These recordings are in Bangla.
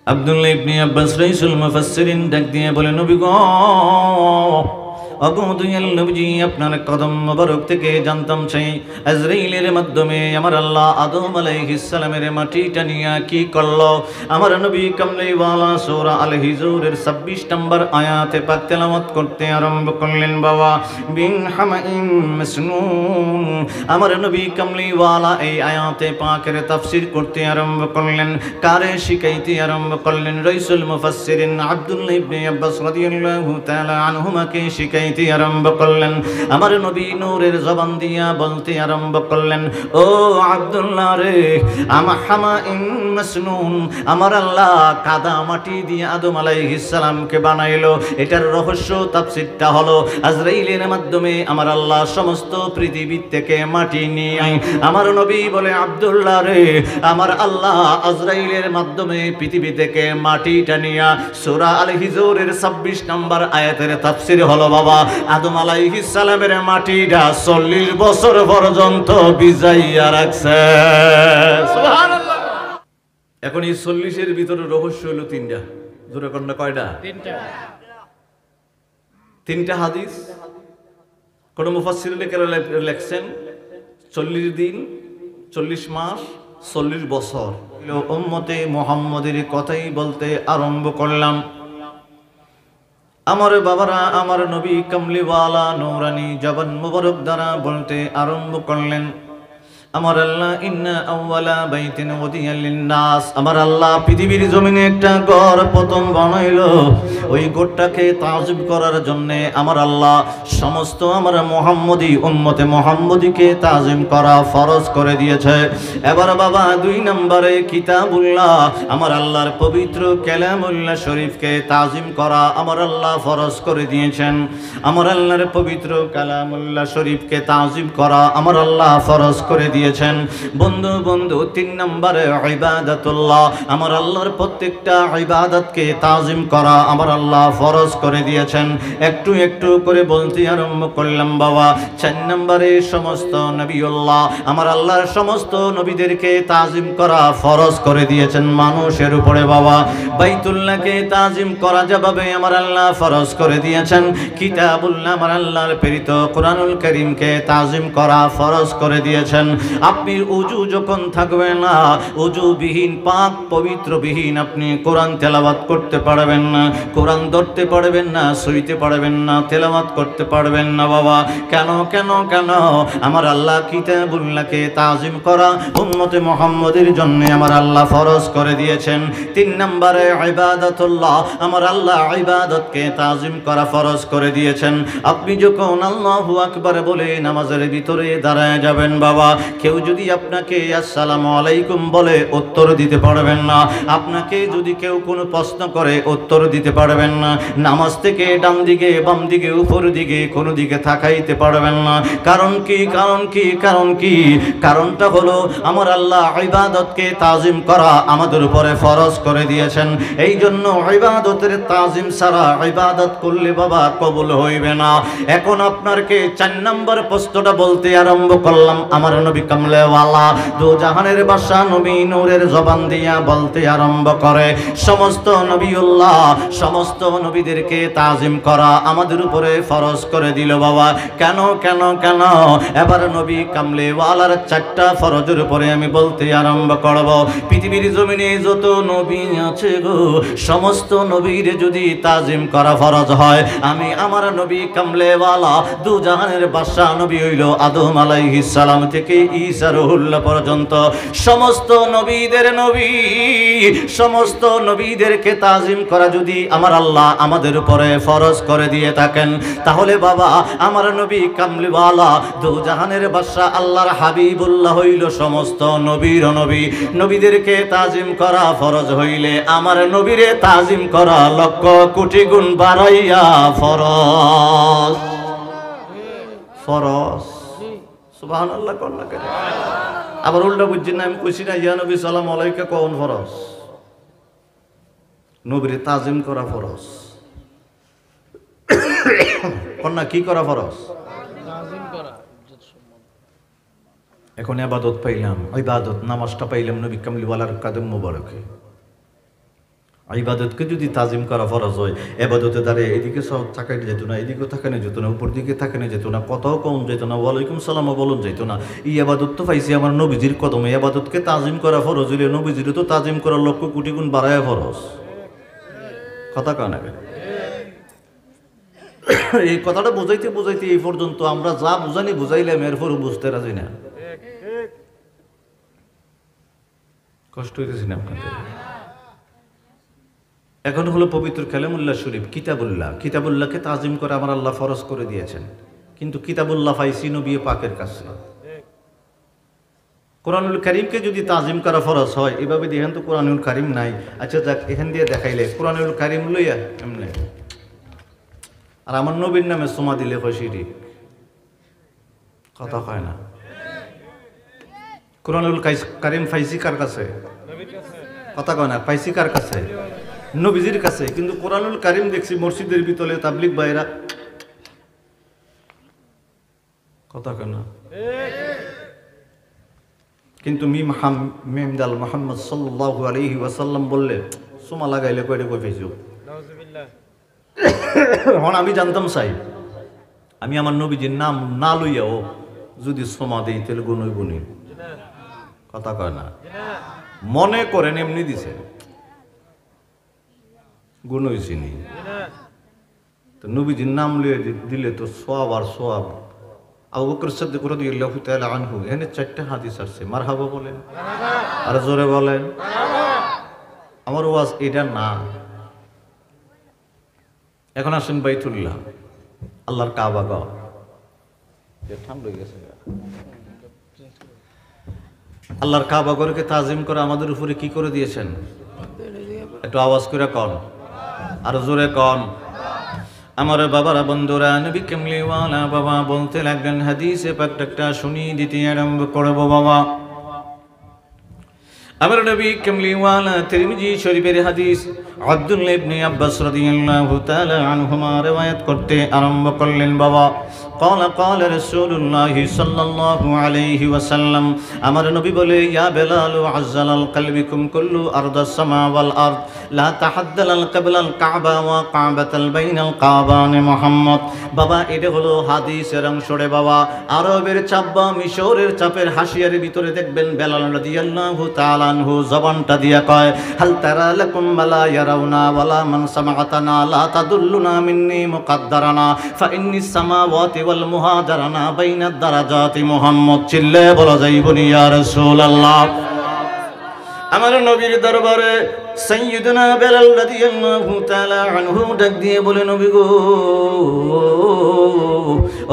আব্দুল্লাহ ইবনে আব্বাস রাইসুল মুফাসসিরিন ডাক দিয়ে বলে, নবী গো, ওগো দুনিয়ার নবীজি, আপনার কদম মোবারক থেকে জানতাম সেই আজরাইলের মাধ্যমে আমার আল্লাহ আদম আলাইহিস সালামের মাটিটা নিয়ে কি করলো। আমার নবী কামলিওয়ালা সূরা আল হিজরের 26 নম্বর আয়াতে পাক তেলাওয়াত করতে আরম্ভ করলেন। বাবা বিন হামাইম মাসনুন, আমার নবী কামলিওয়ালা এই আয়াতে পাকের তাফসীর করতে আরম্ভ করলেন। কারে শিখাইতে আরম্ভ করলেন? রাইসুল মুফাসসিরিন আব্দুল্লাহ ইবনে আব্বাস রাদিয়াল্লাহু তাআলা আনহুমাকে শিখাইতে আরম্ভ করলেন। আমার নবী নূরের জবান দিয়া বলতে আরম্ভ করলেন, ও আব্দুল্লাহ রে, আমার হামাইম মাসনুন, আমার আল্লাহ কাদা মাটি দিয়ে আদম আলাইহিস সালামকে বানাইলো। এটার রহস্য তাফসীরটা হলো, আজরাইলের মাধ্যমে আমার আল্লাহ সমস্ত পৃথিবী থেকে মাটি নিয়ে আমার নবী বলে, আব্দুল্লাহ রে, আমার আল্লাহ আজরাইলের মাধ্যমে পৃথিবী থেকে মাটিটা নিয়ে সূরা আল হিজরের 26 নম্বর আয়াতের তাফসীর হলো, বাবা আদম আলাইহিস সালামের মাটিটা 40 বছর পর্যন্ত ভিজাইয়া রাখছে। সুবহানাল্লাহ। এখন এই 40 এর ভিতরে রহস্য হলো তিনটা। জোরে কন্যা কয়টা? তিনটা হাদিস। কোন মুফাসসির লেখছেন 40 দিন, 40 মাস, 40 বছর। উম্মতে মুহাম্মাদের কথাই বলতে আরম্ভ করলাম। আমার বাবারা আমার নবী কামলিওয়ালা নূরানি জবান মুবারক দ্বারা বলতে আরম্ভ করলেন, আমার আল্লাহ ইন্না আউওয়ালা বাইতিন উদিয়া লিন-নাস, আমার আল্লাহ পৃথিবীর জমিনে একটা ঘর প্রথম বানাইলো। ওই ঘরটাকে তাজিম করার জন্য আমার আল্লাহ সমস্ত আমার মুহাম্মদি উম্মতে মুহাম্মদিকে তাজিম করা ফরজ করে দিয়েছে। এবার বাবা 2 নম্বরে কিতাবুল্লাহ, আমার আল্লাহর পবিত্র কালামুল্লাহ শরীফকে তাজিম করা আমার আল্লাহ ফরজ করে দিয়েছেন। আমার আল্লাহর পবিত্র কালামুল্লাহ শরীফকে তাজিম করা আমার আল্লাহ ফরজ করে দিয়েছেন। বন্ধু 3 নম্বরে ইবাদাতুল্লাহ, আমার আল্লাহর প্রত্যেকটা ইবাদতকে তাজিম করা আমার আল্লাহ ফরজ করে দিয়েছেন। একটু একটু করে বলতে আরম্ভ করলাম বাবা। 4 নম্বরে সমস্ত নবিউল্লাহ, আমার আল্লাহর সমস্ত নবীদেরকে তাজিম করা ফরজ করে দিয়েছেন মানুষের উপরে। বাবা বাইতুল্লাহকে তাজিম করা যেভাবে আমার আল্লাহ ফরজ করে দিয়েছেন, কিতাবুল্লাহ আমার আল্লাহর প্রেরিত কোরআনুল কারীমকে তাজিম করা ফরজ করে দিয়েছেন। আপনি ওযু যখন থাকবে না, ওযুবিহীন পাক পবিত্রবিহীন আপনি কোরআন তেলাওয়াত করতে পারবেন না, কোরআন ধরতে পারবেন না, শুইতে পারবেন না, তেলাওয়াত করতে পারবেন না। বাবা কেন কেন কেন? আমার আল্লাহ কিতাবুল্লাহকে তাজিম করা উম্মতে মুহাম্মদের জন্য আমার আল্লাহ ফরজ করে দিয়েছেন। 3 নম্বরে ইবাদাতুল্লাহ, আমার আল্লাহ ইবাদতকে তাজিম করা ফরজ করে দিয়েছেন। আপনি যখন আল্লাহু আকবার বলে নামাজের ভিতরে দাঁড়ায় যাবেন, বাবা কেউ যদি আপনাকে আসসালামু আলাইকুম বলে উত্তর দিতে পারবেন না। আপনাকে যদি কেউ কোনো প্রশ্ন করে উত্তর দিতে পারবেন না। নামাজ থেকে ডান দিকে বাম দিকে উপর দিকে কোনো দিকে তাকাইতে পারবেন না। কারণ কি? কারণ কি? কারণ কি? কারণটা হলো আমার আল্লাহ ইবাদতকে তাজিম করা আমাদের উপরে ফরজ করে দিয়েছেন। এই জন্য ইবাদতের তাজিম ছাড়া ইবাদত করলে বাবা কবুল হইবে না। এখন আপনাকে 4 নম্বর প্রশ্নটা বলতে আরম্ভ করলাম। আমার নবী কামলেওয়ালা দু জাহানের বাদশা নবী নূরের জবান দিয়া বলতে আরম্ভ করে, সমস্ত নবিউল্লাহ সমস্ত নবীদেরকে তাজিম করা আমাদের উপরে ফরজ করে দিল। বাবা কেন কেন কেন? এবার নবী কামলেওয়ালার 4টা ফরজের উপরে আমি বলতে আরম্ভ করব। পৃথিবীর জমিনে যত নবী আছে গো, সমস্ত নবীর যদি তাজিম করা ফরজ হয়, আমি আমার নবী কামলেওয়ালা দু জাহানের বাদশা নবী হইল আদম আলাইহিস সালাম থেকে ঈসা রুহুল্লাহ পর্যন্ত সমস্ত নবীদের নবী, সমস্ত নবীদেরকে তাজিম করা যদি আমার আল্লাহ আমাদের উপরে ফরজ করে দিয়ে থাকেন, তাহলে বাবা আমার নবী কামলিওয়ালা দু জাহানের বাদশা আল্লাহর হাবিবুল্লাহ হইল সমস্ত নবীর নবী। নবীদেরকে তাজিম করা ফরজ হইলে আমার নবীরে তাজিম করা লক্ষ কোটি গুণ বাড়াইয়া ফরজ। ফরজ সুবহানাল্লাহ কন্যা কেন? আবার উল্টা বুঝছেন না? আমি কইছি না ইয়া নবী সালাম আলাইকা কোন ফরজ? নবীর তাজিম করা ফরজ। কন্যা কি করা ফরজ? তাজিম করা। এখন ইবাদত পাইলাম, ইবাদত নামাজটা পাইলাম নবী কামলিওয়ালার কদম মোবারকে। ইবাদতকে যদি তাজিম করা ফরজ হয়, এবাদতে দাঁড়িয়ে এদিকে সব তাকানো যেত না, এদিকেও তাকানো যেত না, উপর দিকে তাকানো যেত না, কথাও কম যেত না, ওয়ালাইকুম সালামও বলুন যেত না। এই আবাদত তো পাইছি আমার নবীজির কদমে। আবাদতকে তাজিম করা ফরজ হইলে নবীজির তো তাজিম করা লক্ষ কোটি গুণ বাড়ায় ফরজ। কথা কানে এই কথাটা বুঝাইতে বুঝাইতে এই পর্যন্ত আমরা যা বুঝানি বুঝাইলাম, এরপরও বুঝতে রাজি না। কষ্ট হইতেছি না আপনাদের? এখন হলো পবিত্র কালামুল্লাহ শরীফ, কিতাবুল্লাহ। কিতাবুল্লাহকে তাজিম করে আমার আল্লাহ ফরজ করে দিয়েছেন, কিন্তু কিতাবুল্লাহ পাইছি নবী পাকের কাছে। কোরআনুল কারীমকে যদি তাজিম করা ফরজ হয়, এভাবে দেখেন তো কোরআনুল কারীম নাই। আচ্ছা যাক, এখান দিয়ে দেখাইলে কোরআনুল কারীম লইয়া এমনি, আর আমার নবীর নামে সোমা দিলে হয় শিরিক। কথা হয় না? কোরআনুল কারীম পাইছি কার কাছে? কথা কয় না, পাইছি কার কাছে? নবীজির কাছে। কিন্তু কোরআনুল কারীম দেখছি মসজিদের ভিতরে তাবলিগ ভাইরা, কথা কয় না, কিন্তু মিমদাল মুহাম্মদ সাল্লাল্লাহু আলাইহি ওয়াসাল্লাম বললে সোমা লাগাইলে কয়টা কই পাইছো? এখন আমি জানতাম চাই, আমি আমার নবীজির নাম না লইয়াও যদি সোমা দেই তাহলে গুনই গুনি। কথা কয় না? মনে করেন এমনি দিছে, গুণ হয়েছিনি তো নবীজির নাম লিয়ে দিলে তো সোয়াব আর সোয়াব। আবু বকর সিদ্দিক রাদিয়াল্লাহু তাআলা আনহু, এখানে 4টা হাদিস আছে। মারহাবা বলেন, আর জোরে বলেন। আমার ওয়াজ এটা না। এখন আসেন বাইতুল্লাহ, আল্লাহর কাবা ঘর। ঠান্ডা হয়ে গেছে। আল্লাহর কাবা ঘরকে তাজিম করে আমাদের উপরে কি করে দিয়েছেন? একটু আওয়াজ করে কন, আর জোরে কন। আমার বাবারা, বন্ধুরা, নবী কামলিওয়ালা বাবা বলতে লাগলেন, হাদিসে পাকটা শুনিয়ে দিতে আরম্ভ করবো বাবা। আমার নবী কামলিওয়ালা তিরমিজি শরীফের হাদিস আব্দুল্লাহ ইবনে আব্বাস রাদিয়াল্লাহু তাআলা আনহুমা riwayat করতে আরম্ভ করলেন বাবা। قال قال رسول الله صلى الله عليه وسلم, আমার নবী বলে, ইয়া বেলাল আযজালাল কলবিকুম কুল্লু আরদাস সামা ওয়াল আরদ লা তাহাদ্দালাল কিবলাল কাবা ওয়া কাবাতাল বাইনাল কাবানে মুহাম্মদ। বাবা, এটা হলো হাদিসের অংশ রে বাবা। আরবের চাপ বা মিশরের চাপের হাসিয়ার ভিতরে দেখবেন বেলাল রাদিয়াল্লাহু তাআলা আনহু জবানটা দিয়া কয়, হাল তারা লাকুম মালা ইয়ারাউনা ওয়ালা মান সামাআতানা লা তাদুল্লুনা মিন্নি মুকাদ্দারানা ফা ইন্নিস সামাওয়াতি ওয়াল মুহাদারানা বাইনাদ দারাজাতি মুহাম্মদ। চিল্লে বলা যাইবনি ইয়া রাসূলুল্লাহ। আমার নবীর দরবারে সাইয়্যিদুনা বেলাল রাদিয়াল্লাহু তাআলা আনহু ডাক দিয়ে বলে, নবী গো,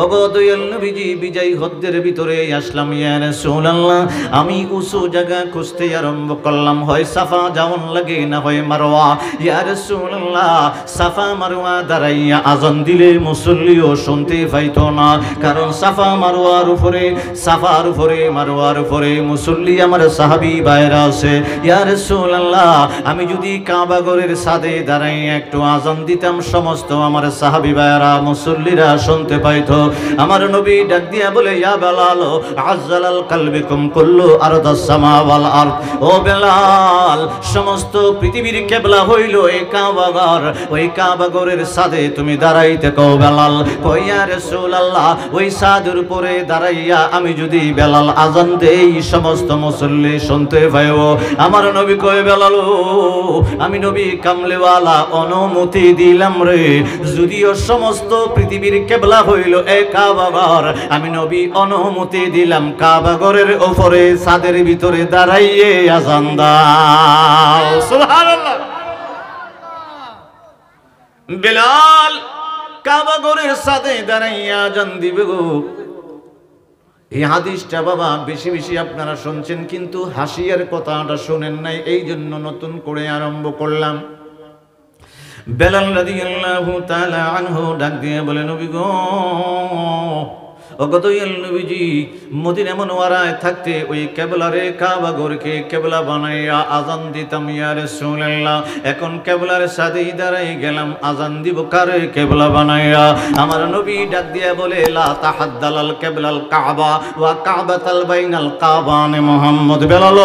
ওগো দয়াল নবীজি, বিজয় হজ্জের ভিতরে আসলাম ইয়া রাসূলুল্লাহ। আমি উঁচু জায়গা খুঁজতে আরম্ভ করলাম, হয় সাফা যাওন লাগে না হয় মারওয়া। ইয়া রাসূলুল্লাহ, সাফা মারওয়া দাঁড়াইয়া আজান দিলে মুসল্লিও শুনতে পাইতো না, কারণ সাফা মারওয়ার উপরে, সাফার উপরে মারওয়ার উপরে মুসল্লি আমার সাহাবী ভাইরা আছে। ইয়া রাসূলুল্লাহ, আমি যদি কাবা ঘরের ছাদে দাঁড়াইয়া একটু আজান দিতাম, সমস্ত আমার সাহাবী ভাইরা মুসল্লিরা শুনতে পাইতো। আমার নবী ডাক দিয়া বলে, ইয়া বেলাল আযজালাল কলবিকুম কুল্লু আরদাস সামা ওয়াল আরদ। ও বেলাল, সমস্ত পৃথিবীর কিবলা হইল এই কাবা ঘর, ওই কাবা ঘরের ছাদে তুমি দাঁড়াইতে কও বেলাল। কই, ইয়া রাসূলুল্লাহ, ওই ছাদের উপরে দাঁড়াইয়া আমি যদি বেলাল আজান দেই, সমস্ত মুসল্লি শুনতে পাইব। আমার নবী কয়, বেলাল, আমি নবী কামলিওয়ালা অনুমতি দিলাম রে, যদিও সমস্ত পৃথিবীর কিবলা হইল এই কাবা ঘর, আমি নবী অনুমতি দিলাম কাবা ঘরের উপরে ছাদের ভিতরে দাঁড়াইয়ে আজান দাও। সুবহানাল্লাহ। বেলাল কাবা ঘরের ছাদে দাঁড়াইয়া আজান দিবে গো। এই হাদিসটা বাবা বেশি বেশি আপনারা শুনছেন, কিন্তু হাসিয়ার কথাটা শুনেন নাই, এই জন্য নতুন করে আরম্ভ করলাম। বেলাল রাদিয়াল্লাহু তাআলা আনহু ডাক দিয়ে বলে, নবী গো, ওগদয়াল নবীজি মদিনা মুনওয়ারায় থাকতে ওই কেবলারে কাবা ঘরকে কেবলা বানাইয়া আজান দিতাম ইয়া রাসূলুল্লাহ। এখন কেবলার সাথেই দাঁড়াই গেলাম, আজান দিব কারে কেবলা বানাইয়া। আমার নবী ডাক দিয়া বলে লা তাহাদ্দালাল কেবলাল কাবা ওয়া কাবাতাল বাইনাল কাবানে মুহাম্মদ। বেলাল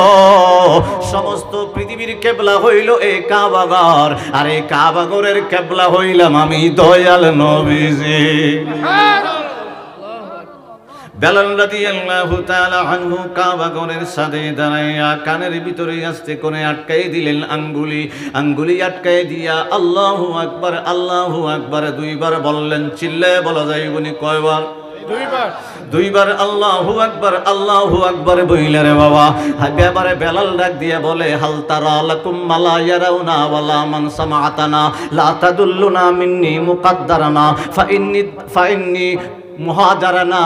সমস্ত পৃথিবীর কেবলা হইল এই কাবা ঘর, আর এই কাবা ঘরের কেবলা হইলাম আমি দয়াল নবীজি। বেলাল রাদিয়াল্লাহু তাআলা আনহু কাবা ঘরের সাথে দাঁড়াইয়া কানের ভিতরে আস্তে করে আটকাই দিলেন আঙ্গুলি আটকাই দিয়া আল্লাহু আকবার দুইবার বললেন। চিল্লায় বলা যাইবনি কয়বার? দুইবার আল্লাহু আকবার বইলে রে বাবা। এবারে বেলাল ডাক দিয়ে বলে হাল তারা লাকুম মালা ইয়ারাউনা ওয়ালা মান সামাআতানা লা তাদুল্লুনা মিন্নি মুকাদ্দারানা ফাইন্নি মুহাজারানা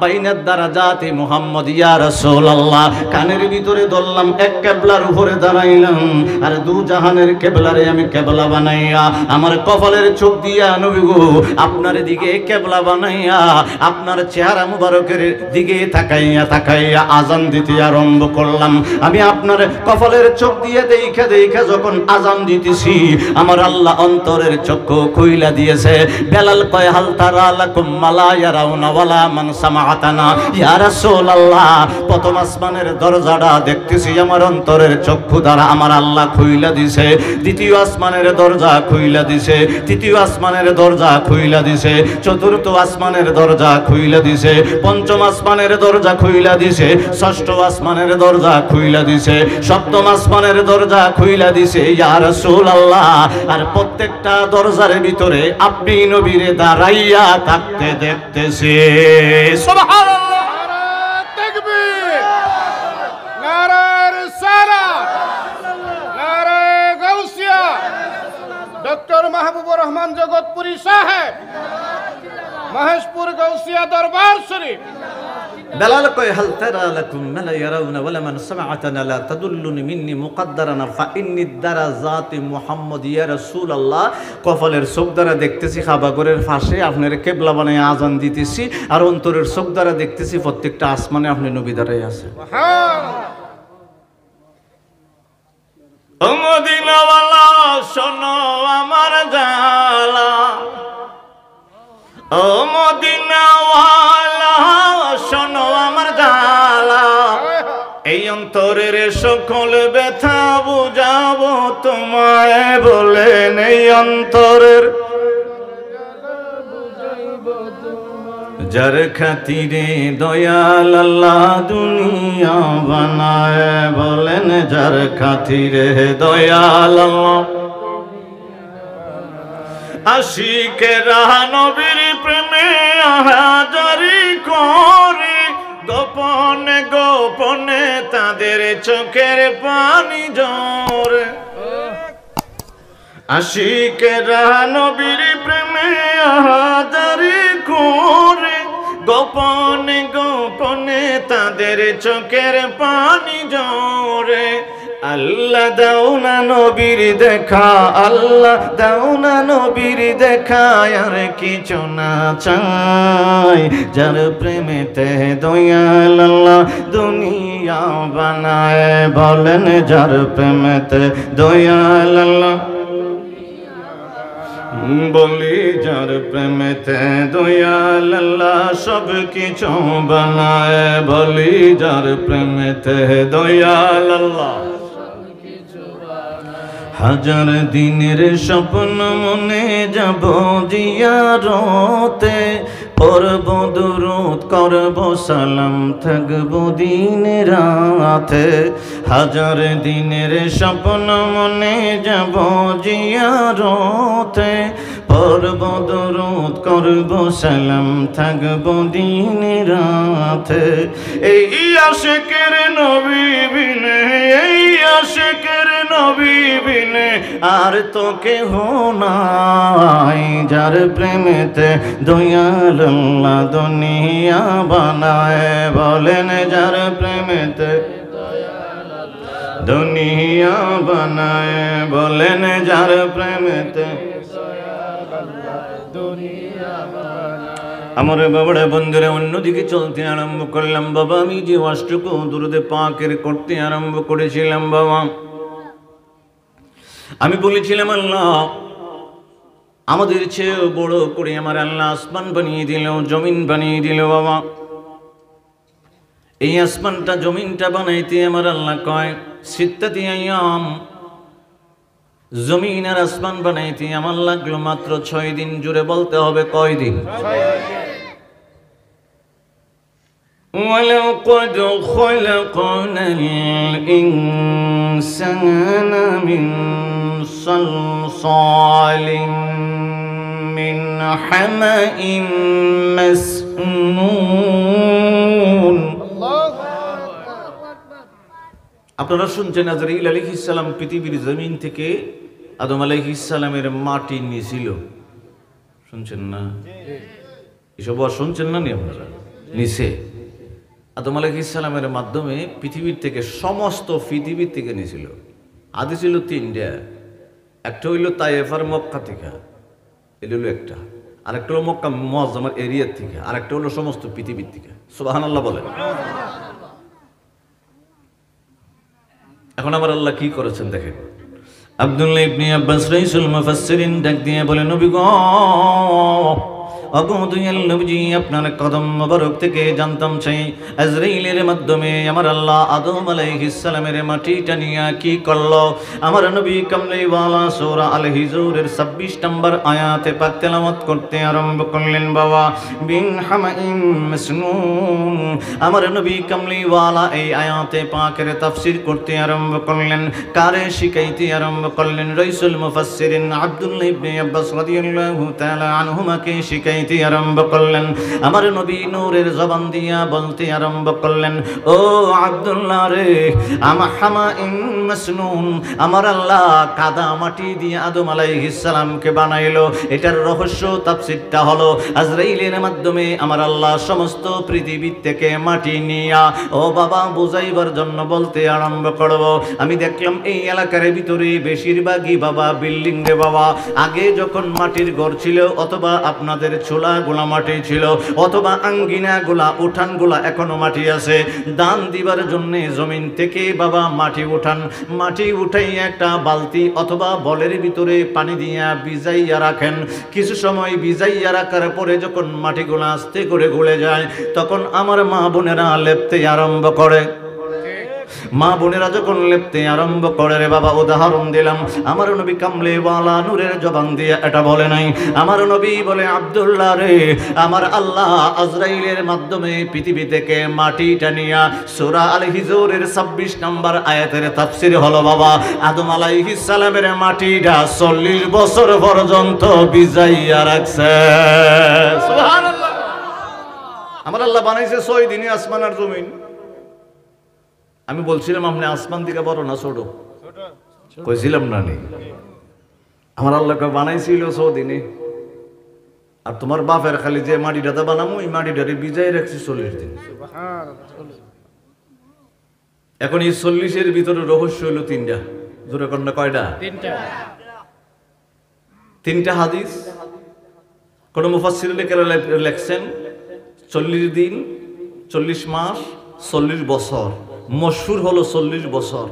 বাইনাদ দারাজাতি মুহাম্মদ ইয়া রাসূলুল্লাহ। কানের ভিতরে ধরলাম, এক কেবলার উপরে দাঁড়াইলাম, আর দু জাহানের কেবলারে আমি কেবলা বানাইয়া আমার কপালের চোখ দিয়া নবী গো আপনার দিকে কেবলা বানাইয়া আপনার চেহারা মুবারকের দিকে তাকাইয়া আজান দিতে আরম্ভ করলাম। আমি আপনার কপালের চোখ দিয়ে দেখা যখন আজান দিতেছি আমার আল্লাহ অন্তরের চক্ষু খুইলা দিয়েছে। বেলাল কয় হাল তারা লাকুম মালা ইয়ারাউনা ওয়ালা মান সামাআতানা ইয়া রাসূলুল্লাহ। প্রথম আসমানের দরজাটা দেখতেছি আমার অন্তরের চক্ষু দ্বারা আমার আল্লাহ খুইলা দিছে, দ্বিতীয় আসমানের দরজা খুইলা দিছে, তৃতীয় আসমানের দরজা খুইলা দিছে, চতুর্থ আসমানের দরজা খুইলা দিছে, পঞ্চম আসমানের দরজা খুইলা দিছে, ষষ্ঠ আসমানের দরজা খুইলা দিছে, সপ্তম আসমানের দরজা খুইলা দিছে ইয়া রাসূলুল্লাহ। আর প্রত্যেকটা দরজার ভিতরে আপনি নবীরে দাঁড়াইয়া থাকতে দেখতেছি। সুবহানাল্লাহ, নারে তাকবীর, নারে রিসালাত, নারে গাউসিয়া। ডক্টর মাহবুবুর রহমান জগৎপুরী সাহেব, মহেশপুর গাউসিয়া দরবার শরীফ। বেলাল কয় হাল তারা লাকুম মালা ইয়ারাউনা ওয়ালা মান সামাআতানা লা তাদুল্লুনি মিন্নি মুকাদ্দারানা ফাইন্নি দারাজাতি মুহাম্মদ ইয়া রাসূলুল্লাহ। কপালের চোখ দ্বারা দেখতেছি কাবা ঘরের পাশে আপনার কেবলা বানায় আজান দিতেছি, আর অন্তরের চোখ দ্বারা দেখতেছি প্রত্যেকটা আসমানে আপনি নবী দাঁড়াই আছে। ও মদিনাওয়ালা শোনো আমার জালা, ও মদিনাওয়ালা শোনো আমার জালা, এই অন্তরের সকল ব্যথা বুঝাবো তোমায় বলেন, এই অন্তরের যার খাতিরে দয়াল আল্লাহ দুনিয়া বানায় বলেন, যার খাতিরে দয়াল আল্লাহ। আশিকেরা নবীর প্রেমে হাজারি করে, গোপনে গোপনে তাদের চোখের পানি ঝরে। আশিকেরা নবীর প্রেমে হাজারি করে, গোপনে গোপনে তাদের চোখের পানি ঝরে। আল্লাহ দাও না নবীর দেখা, আল্লাহ দাও না নবীর দেখা, আর কিছু না চাই, যার প্রেমেতে দয়াল আল্লাহ দুনিয়া বানায় বলেন, যার প্রেমেতে দয়াল আল্লাহ বলি, যার প্রেমেতে দয়াল আল্লাহ সব কিছু বানায় বলি, যার প্রেমেতে দয়াল আল্লাহ। হাজার দিনের স্বপ্ন মনে যাব জিয়ারতে, পড়ব দুরূদ করব সালাম থাকব দিন রাতে। হাজার দিনের স্বপ্ন মনে যাব জিয়ারতে, পড়ব দুরূদ করব সালাম থাকব দিন রাতে। এই আশিকের নবী বিনে, এই আশিকের নবী বিনে আর তো কেহ নাই, যার প্রেমেতে দয়াল আল্লাহ দুনিয়া বানায় বলেন, যার প্রেমেতে দুনিয়া বানায় বলেন, যার প্রেমেতে দুনিয়া বানায়। আমার বাবারা বন্ধুরা অন্যদিকে চলতে আরম্ভ করলাম। বাবা আমি যে ওয়াজটুকু দুরুদে পাকের করতে আরম্ভ করেছিলাম বাবা, আমি বলেছিলাম আল্লাহ আমাদের চেয়ে বড় করে আমার আল্লাহ আসমান বানিয়ে দিল, জমিন বানিয়ে দিল। বাবা এই আসমানটা জমিনটা বানাইতে আমার আল্লাহ কয় সিত্তাতি আইয়াম, জমিন আর আসমান বানাইতে আমার লাগলো মাত্র 6 দিন। জুড়ে বলতে হবে কয় দিন? وَلَقَدْ خَلَقْنَا الْإِنسَانَ مِنْ صَلْصَالٍ مِنْ حَمَإٍ مسنون। আপনারা শুনছেন আজরাইল আলাইহিস সালাম পৃথিবীর জমিন থেকে আদম আলাইহিস সালামের মাটি নিয়েছিল। শুনছেন না? এসব শুনছেন না নি আপনারা? নিছে আদম আলাইহিস সালামের মাধ্যমে পৃথিবীর থেকে, সমস্ত পৃথিবীর থেকে নিয়েছিল। আদি ছিল 3টা, একটা হইল তায়েফ আর মক্কা থেকে, এটা হলো একটা। আরেকটা হলো মক্কা মুআজ্জামার এরিয়ার থেকে, আরেকটা হলো সমস্ত পৃথিবীর থেকে। সুবহানাল্লাহ বলেন। এখন আমার আল্লাহ কি করেছেন দেখেন। আব্দুল্লাহ ইবনে আব্বাস রাইসুল মুফাসসিরিন ডাক দিয়ে বলেন, নবী গো নবীজি আপনার কদম মোবারক থেকে জানতাম চাই আজরাইলের মাধ্যমে আমার আল্লাহ আদম আলাইহিস সালামের মাটিটা নিয়ে কি করলো। আমার নবী কামলিওয়ালা সূরা আল হিজরের 26 নম্বর আয়াতে পাক তেলাওয়াত করতে আরম্ভ করলেন। বাবা বিন হামাইম মাসনুন, আমার নবী কামলিওয়ালা এই আয়াতে পাকের তাফসীর করতে আরম্ভ করলেন। কারে শিখাইতে আরম্ভ করলেন? রাইসুল মুফাসসিরিন আব্দুল্লাহ ইবনে আব্বাস রাদিয়াল্লাহু তাআলা আনহুমাকে শিখাই আরম্ভ করলেন। আমার নবী নূরের জবান দিয়া বলতে আরম্ভ করলেন, ও আব্দুল্লাহ রে, হামাইম মাসনুন, আমার আল্লাহ কাদা মাটি দিয়ে আদম আলাইহিস সালামকে বানাইলো। এটার রহস্য তাফসীরটা হলো আজরাইলের মাধ্যমে আমার আল্লাহ সমস্ত পৃথিবীর থেকে মাটি নিয়া, ও বাবা বুঝাইবার জন্য বলতে আরম্ভ করব। আমি দেখলাম এই এলাকার ভিতরে বেশিরভাগই বাবা বিল্ডিং রে বাবা। আগে যখন মাটির ঘর ছিল, অথবা আপনাদের চোলা গোলা মাটি ছিল, অথবা আঙ্গিনা গোলা উঠান গোলা এখনো মাটি আছে। দান দিবার জন্য জমিন থেকে বাবা মাটি উঠান, মাটি উঠাই একটা বালতি অথবা বলের ভিতরে পানি দিয়া ভিজাইয়া রাখেন। কিছু সময় ভিজাইয়া রাখার পরে যখন মাটিগুলো আস্তে করে গলে যায়, তখন আমার মা বোনেরা লেপতে আরম্ভ করে। মা বোনেরা যখন লেপতে আরম্ভ করে রে বাবা, উদাহরণ দিলাম, আমার নবী কামলিওয়ালা নূরের জবান দিয়ে এটা বলে নাই। আমার নবী বলে, আব্দুল্লাহ রে, আমার আল্লাহ আজরাইলের মাধ্যমে পৃথিবী থেকে মাটিটা নিয়া সূরা আল হিজরের 26 নম্বর আয়াতের তাফসীর হলো বাবা, আদম আলাইহিস সালামের মাটিটা 40 বছর পর্যন্ত ভিজাইয়া রাখছে। সুবহানাল্লাহ। আমার আল্লাহ বানাইছে 6 দিনে আসমান আর জমিন। আমি বলছিলাম আপনি আসমান থেকে বড় না ছোট? কইছিলাম না নি? আমার আল্লাহকে বানাইছিল 6 দিনে। আর তোমার বাপের খালি যে মাটিটা বানামো, এই মাটিটারে ভিজাই রাখছি 40 দিন। এখন এই 40-এর ভিতরে রহস্য হলো 3টা। জোরে কন্যা কয়টা? 3টা হাদিস। কোন মুফাসসির লেখছেন 40 দিন, 40 মাস, 40 বছর। মশহুর হলো 40 বছর।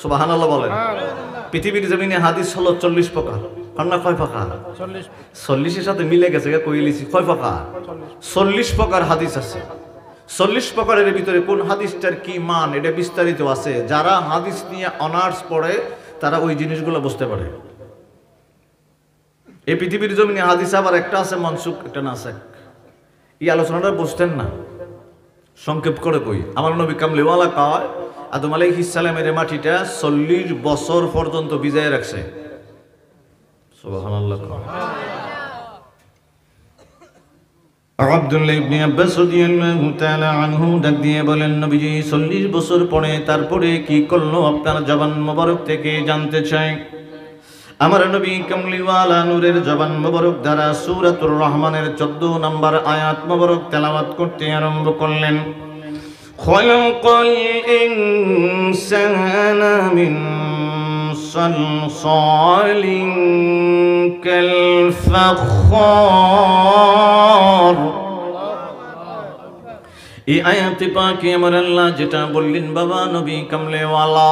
সুবহানাল্লাহ বলেন। পৃথিবীর জমিনে হাদিস হলো 40 প্রকার। কন্যা কয় প্রকার? 40-এর সাথে মিলে গেছে, কইলিছি কয় প্রকার? 40 প্রকার হাদিস আছে। 40 প্রকারের ভিতরে কোন হাদিসটার কি মান, এটা বিস্তারিত আছে। যারা হাদিস নিয়ে অনার্স পড়ে তারা ওই জিনিসগুলো বুঝতে পারে। এই পৃথিবীর জমিনে হাদিস আবার একটা আছে মনসুখ, একটা নাসেখ। এই আলোচনাটা বুঝতেন না, সংক্ষেপ করে কই। আমার নবী কামলিওয়ালা কয় আদম আলাইহিস সালামের মাটিটা 40 বছর পর্যন্ত ভিজায় রাখছে। সুবহানাল্লাহ। আব্দুল্লাহ ইবনে আব্বাস রাদিয়াল্লাহু তাআলা আনহু ডাক দিয়ে বলেন, নবীজি 40 বছর পরে তারপরে কি করলো আপনার জবান মোবারক থেকে জানতে চাই। আমার নবী কামলিওয়ালা নূরের জবান মোবারক দ্বারা সূরাতুর রহমানের 14 নম্বর আয়াত মোবারক তেলাওয়াত করতে আরম্ভ করলেন। খালাকাল ইনসানা মিন সালসালিন কাল ফাখার এই আয়াতে পাকে আমার আল্লাহ যেটা বললেন বাবা নবী কামলেওয়ালা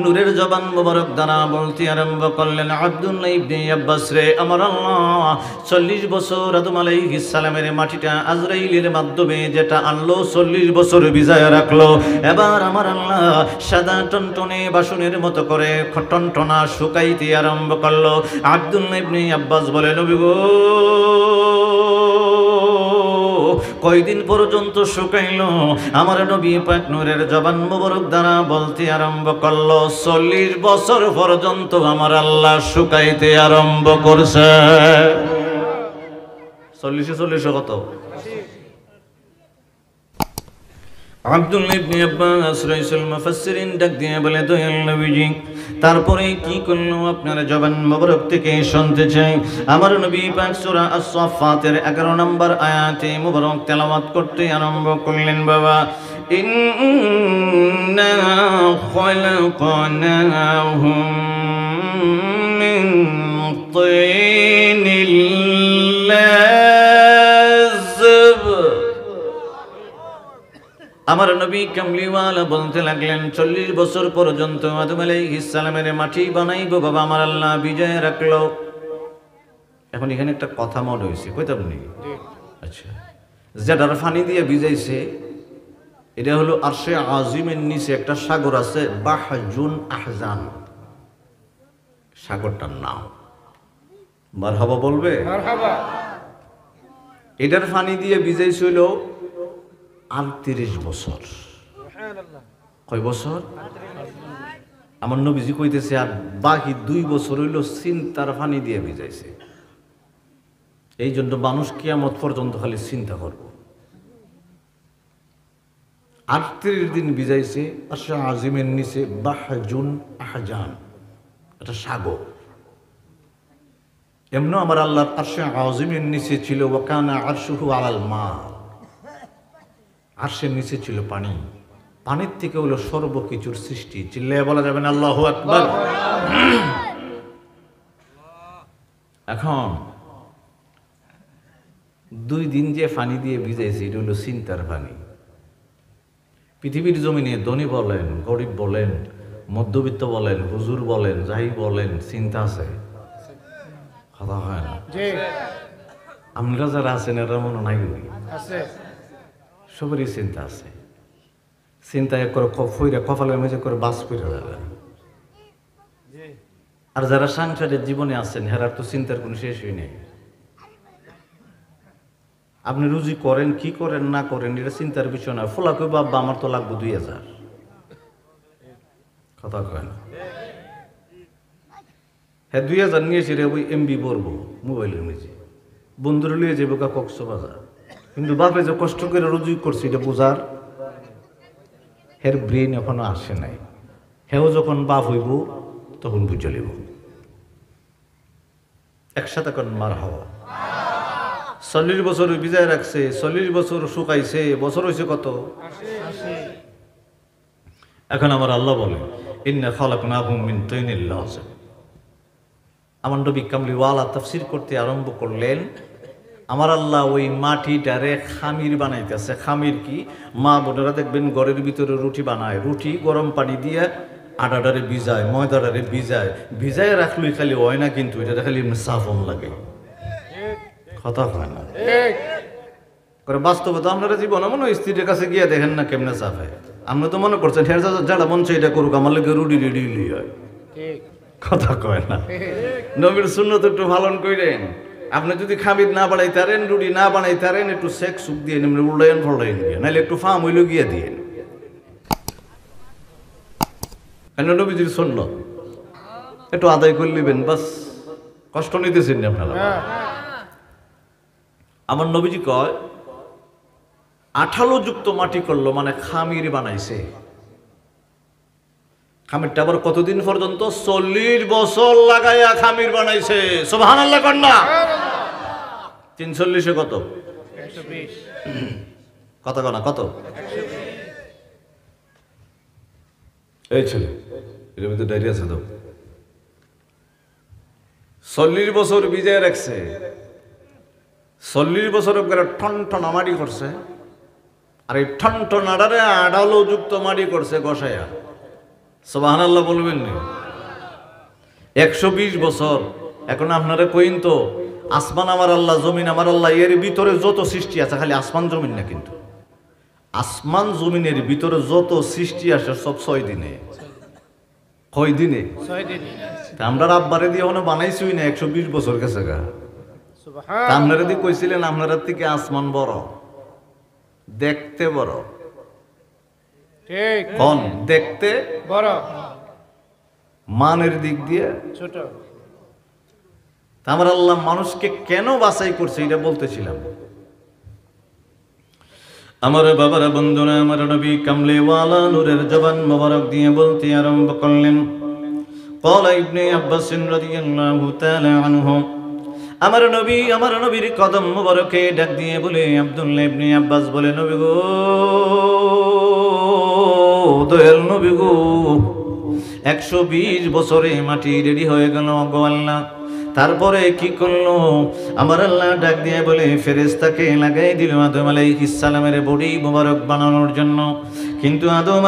নূরের জবান মোবারক দ্বারা বলতে আরম্ভ করলেন, আব্দুল্লাহ ইবনে আব্বাস রে, আমার আল্লাহ 40 বছর আদম আলাইহিস সালামের মাটিটা আজরাইলের মাধ্যমে যেটা আনলো 40 বছর ভিজায় রাখলো, এবার আমার আল্লাহ সাদা টনটনে বাসনের মতো করে টনটনা শুকাইতে আরম্ভ করলো। আব্দুল্লাহ ইবনে আব্বাস বলে, নবী গো কয়দিন পর্যন্ত শুকাইলো? আমার নবী পাক নূরের জবান মোবারক দ্বারা বলতে আরম্ভ করলো, 40 বছর পর্যন্ত আমার আল্লাহ শুকাইতে আরম্ভ করছে। 40 কত? আব্দুল্লাহ ইবনে আব্বাস রাইসুল মুফাসসিরিন ডাক দিয়ে বলে, দয়াল নবীজি তারপরে কি করলো আপনার জবান মোবারক থেকে শুনতে চাই। আমার নবী পাক সূরা আস-সাফফাতের 11 নম্বর আয়াতে মোবারক তেলাওয়াত করতে আরম্ভ করলেন, বাবা ইন্না খালাকনাহুম মিন তিনিল লাযব। আমার নবী কামলিওয়ালা বলতে লাগলেন, 40 বছর পর্যন্ত আদম আলাইহিস সালামের মাটি বানাইবো বাবা আমার আল্লাহ বিজয় রাখলো। এখন এখানে একটা কথা মনে হয়েছে, কইতাম নি? আচ্ছা, যেটার পানি দিয়ে ভিজাইছে এটা হলো আরশে আজিমের নিচে একটা সাগর আছে, বাহজুন আহজান, সাগরটার নাম। মারহাবা বলবে? মারহাবা। এটার পানি দিয়ে ভিজাইছিল 38 বছর। কয় বছর? আমার নবীজি কইতেছে আর বাকি 2 বছর হইল চিন্তার পানি দিয়ে ভিজাইছে। এই জন্য মানুষ কিয়ামত পর্যন্ত খালি চিন্তা করব। 38 দিন ভিজাইছে আরশে আজিমের নিচে, বাহজুন আহজান, এটা সাগর। এমন আমার আল্লাহর আরশে আজিমের নিচে ছিল ওয়াকানা আরশুহু আলাল মা, আরশের নিচে ছিল পানি, পানির থেকে হলো সর্বকিছুর সৃষ্টি। চিল্লায় বলা যাবে না আল্লাহু আকবার? এখন 2 দিন যে পানি দিয়ে ভিজাইছে এটা হলো চিন্তার পানি। পৃথিবীর জমিনে ধনী বলেন, গরিব বলেন, মধ্যবিত্ত বলেন, হুজুর বলেন, যাই বলেন, চিন্তা আছে, কথা হয় না? আমরা যারা আছেন এরা মনে নাই আছে, সবারই চিন্তা আছে। চিন্তায় করে ফইরা কপালের মেঝে করে বাস করে যাবে। আর যারা সাংসারিক জীবনে আছেন হেরার তো চিন্তার কোনো শেষই নেই। আপনি রুজি করেন, কি করেন না করেন, এটা চিন্তার বিষয় না। ফোলা কই বাবা আমার তো লাগবে 2000, কথা কয় না? হ্যাঁ 2000 নিয়েছি রে, ওই এমবি বলবো মোবাইলের মেঝে, বন্ধুরা লিয়ে যাবো কক্সবাজার। কিন্তু বাপে যে কষ্ট করে রুজি করছে এটা বোঝার হের ব্রেন এখনো আসে নাই। হেও যখন বাপ হইব তখন বুঝে লিব। একসাথে কোন মার হওয়া। 40 বছর বিজয় রাখছে, 40 বছর শুকাইছে, বছর হয়েছে কত? 80। এখন আমার আল্লাহ বলে, ইন্না খালাকনাহুম মিন তিনিল লাযব। আমার নবী কামলিওয়ালা তাফসীর করতে আরম্ভ করলেন, আমার আল্লাহ ওই মাটিটারে খামির বানাইতেছে। খামির কি? মা বোনেরা দেখবেন ঘরের ভিতরে রুটি বানায়, রুটি গরম পানি দিয়ে আটাটারে ভিজায়, ময়দাটারে ভিজায় রাখলেই খালি হয় না, কিন্তু এটা খালি সাফন লাগে, কথা হয় না? করে বাস্তবে তো আপনারা জীবন মনে হয় স্ত্রীর কাছে গিয়ে দেখেন না কেমনে চাপে। আপনি তো মনে করছেন হের যারা মন চাই এটা করুক, আমার লোকে রুটি রেডি হয়, কথা কয় না? নবীর সুন্নত একটু পালন করেন। আপনি যদি খামির না বানাইতারেন, রুটি না বানাইতারেন, একটু শেক সুখ দিয়ে এমনি উল্লায়ন ফলাইন গিয়ে, নাহলে একটু ফার্ম হইল গিয়ে দিয়ে নবীজির সুন্নত একটু আদায় করে নেবেন, বাস। কষ্ট নিতেছেন আপনারা। আমার নবীজি কয় 18 যুক্ত মাটি করলো, মানে খামির বানাইছে। খামিরটা আবার কতদিন পর্যন্ত? 40 বছর লাগাইয়া খামির বানাইছে। সুবহানাল্লাহ কন্যা। 340 কত? 120। কত কনা কত? 120। এই ছেলে এর মধ্যে ডায়রিয়া আছে তো। 40 বছর বিজয় রাখছে, 40 বছর করে টন টন আমারি করছে, আর এই ঠনঠনাডারে আড়ালো যুক্ত মাটি করছে গসায়া। সুবহানাল্লাহ বলবেন না? 120 বছর। এখন আপনারা কইন তো আসমান আমার আল্লাহ, জমিন আমার আল্লাহ, এর ভিতরে যত সৃষ্টি আছে, খালি আসমান জমিন না কিন্তু, আসমান জমিনের ভিতরে যত সৃষ্টি আসে সব 6 দিনে। কয় দিনে? 6 দিন। আমরা আব্বারে দিয়ে ওখানে বানাইছই না, 120 বছর গেছে গা। আপনারা দিয়ে কইছিলেন আপনারা থেকে আসমান বড়, দেখতে বড়। ঠিক। কোন দেখতে বড়, মানের দিক দিয়ে ছোট। আমার আল্লাহ মানুষকে কেন বাছাই করছে এটা বলতেছিলাম। আমার বাবারা, বন্ধুরা, আমার নবী কামলেওয়ালা নূরের জবান মোবারক দিয়ে বলতে আরম্ভ করলেন। ক্বালা ইবনে আব্বাস রাদিয়াল্লাহু তাআলা আনহু, আমার নবীর কদম মোবারকে ডাক দিয়ে বলে আব্দুল্লাহ ইবনে আব্বাস বলে, নবী গো, দয়াল নবী গো, 120 বছরে মাটি রেডি হয়ে গেল গো আল্লাহ। তারপরে কি করলো? আমার আল্লাহ ডাক দিয়ে বলে ফেরেশতাকে লাগাই দিল আদম আলাইহিস সালামের বডি মোবারক বানানোর জন্য। কিন্তু আদম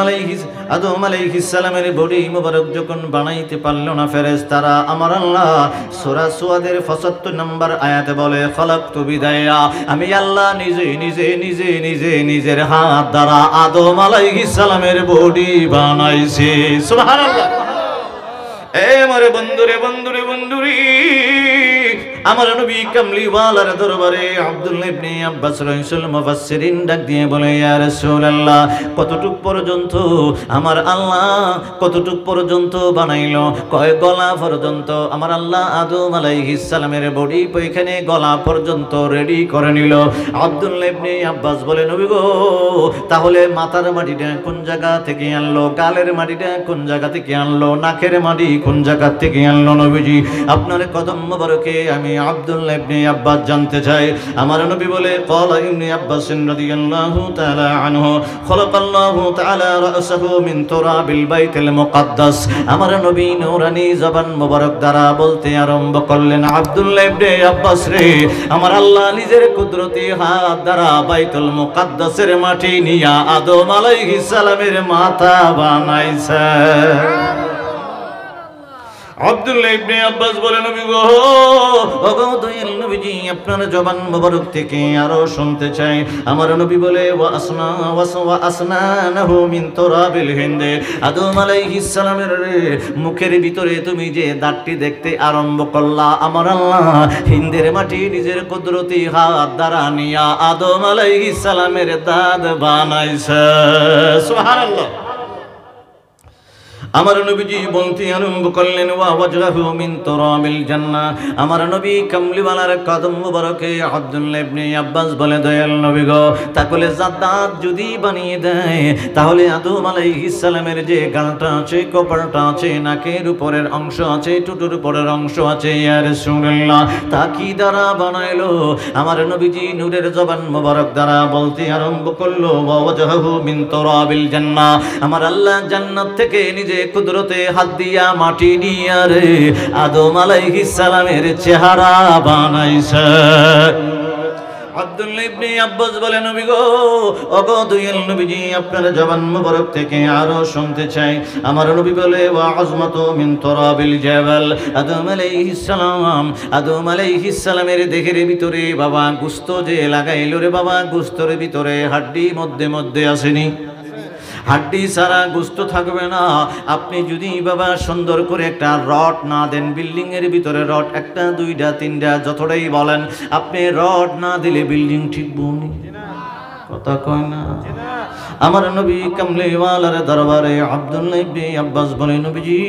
আলাইহিস সালামের বডি মোবারক যখন বানাইতে পারলো না ফেরেশতারা, আমার আল্লাহ সূরা সুয়াদের 75 নম্বর আয়াতে বলে, খলাকতু বিদায়া, আমি আল্লাহ নিজের হাত দ্বারা আদম আলাইহিস সালামের বডি বানাইছি। সুবহানাল্লাহ। আমারে বন্ধুরে আমার নবী কামলিওয়ালার দরবারে আব্দুল্লাহ ইবনে আব্বাস রাইসুল মুফাসসিরিন ডাক দিয়ে বলে, ইয়া রাসূলুল্লাহ, কতটুক পর্যন্ত আমার আল্লাহ কতটুক পর্যন্ত বানাইলো? কয় গলা পর্যন্ত। আমার আল্লাহ আদম আলাইহিস সালামের বডি ওইখানে গলা পর্যন্ত রেডি করে নিল। আব্দুল্লাহ ইবনে আব্বাস বলে, নবী গো, তাহলে মাথার মাটিটা কোন জায়গা থেকে আনলো? গালের মাটিটা কোন জায়গা থেকে আনলো? নাকের মাটি কোন জায়গা থেকে আনলো? নবীজি, আপনার কদম মোবারকে আমি আব্দুল্লাহ ইবনে আব্বাস জানতে চাই। আমার নবী বলে, ক্বালা ইবনে আব্বাস রাদিয়াল্লাহু তাআলা আনহু, খলাকাল্লাহু তাআলা রাসাহু মিন তুরাবিল বাইতুল মুকাদ্দাস। আমার নবী নূরানী জবান মোবারক দ্বারা বলতে আরম্ভ করলেন, আব্দুল্লাহ ইবনে আব্বাস রে, আমার আল্লাহ নিজের কুদরতি হাত দ্বারা বাইতুল মুকাদ্দাসের মাটি নিয়া আদম আলাইহিস সালামের মাথা বানাইছে। আব্দুল্লাহ ইবনে আব্বাস বলে, নবী গো, ওগো দয়াল নবীজি, আপনার জবান মোবারক থেকে আরো শুনতে চাই। আমার নবী বলে, ওয়া আসনানাহু মিন তুরাবিল হিন্দ। আদম আলাইহিস সালামের মুখের ভিতরে তুমি যে দাঁতটি দেখতে আরম্ভ করলা, আমার আল্লাহ হিন্দের মাটি নিজের কুদরতি হাত দ্বারা নিয়া আদম আলাইহিস সালামের দাঁত বানাইছে। সুবহানাল্লাহ। আমার নবীজি বলতে আরম্ভ করলেন, ওয়া ওয়াজহু মিন তুরাবিল জান্নাহ। আমার নবী কামলিওয়ালার কদম মুবারকে আব্দুল্লাহ ইবনে আব্বাস বলে, দয়াল নবী গো, তাহলে জান্নাত যদি বানিয়ে দেয়, তাহলে আদম আলাইহিস সালামের যে গালটা আছে, কপালটা আছে, নাকের উপরের অংশ আছে, টুটুর উপরের অংশ আছে, ইয়া রাসূলুল্লাহ, তা কি দ্বারা বানাইলো? আমার নবীজি নূরের জবান মুবারক দ্বারা বলতে আরম্ভ করলো, ওয়া ওয়াজহু মিন তুরাবিল জান্নাহ। আমার আল্লাহ জান্নাত থেকে নিজে কুদরতে হাত দিয়া মাটি নিয়া রে আদম আলাইহিস সালামের চেহারা বানাইছে। আব্দুল্লাহ ইবনে আব্বাস বলে, নবী গো, ওগো দয়াল নবীজি, আপনার জবান মোবারক থেকে আরো শুনতে চাই। আমার নবী বলে, ওয়া আযমাতু মিন তুরাবিল জাবাল। আদম আলাইহিস সালামের দেহের ভিতরে বাবা গোশত যে লাগাইলো রে বাবা, গোশতের ভিতরে হাড্ডি মধ্যে আসেনি। হাড্ডি ছাড়া গোশত থাকবে না। আপনি যদি বাবা সুন্দর করে একটা রড না দেন, বিল্ডিং এর ভিতরে রড 1টা 2টা 3টা যতটাই বলেন, আপনি রড না দিলে বিল্ডিং ঠিক বনি, কথা কয় না। আমার নবী কামলিওয়ালার দরবারে আব্দুল্লাহ ইবনে আব্বাস বলে, নবীজি,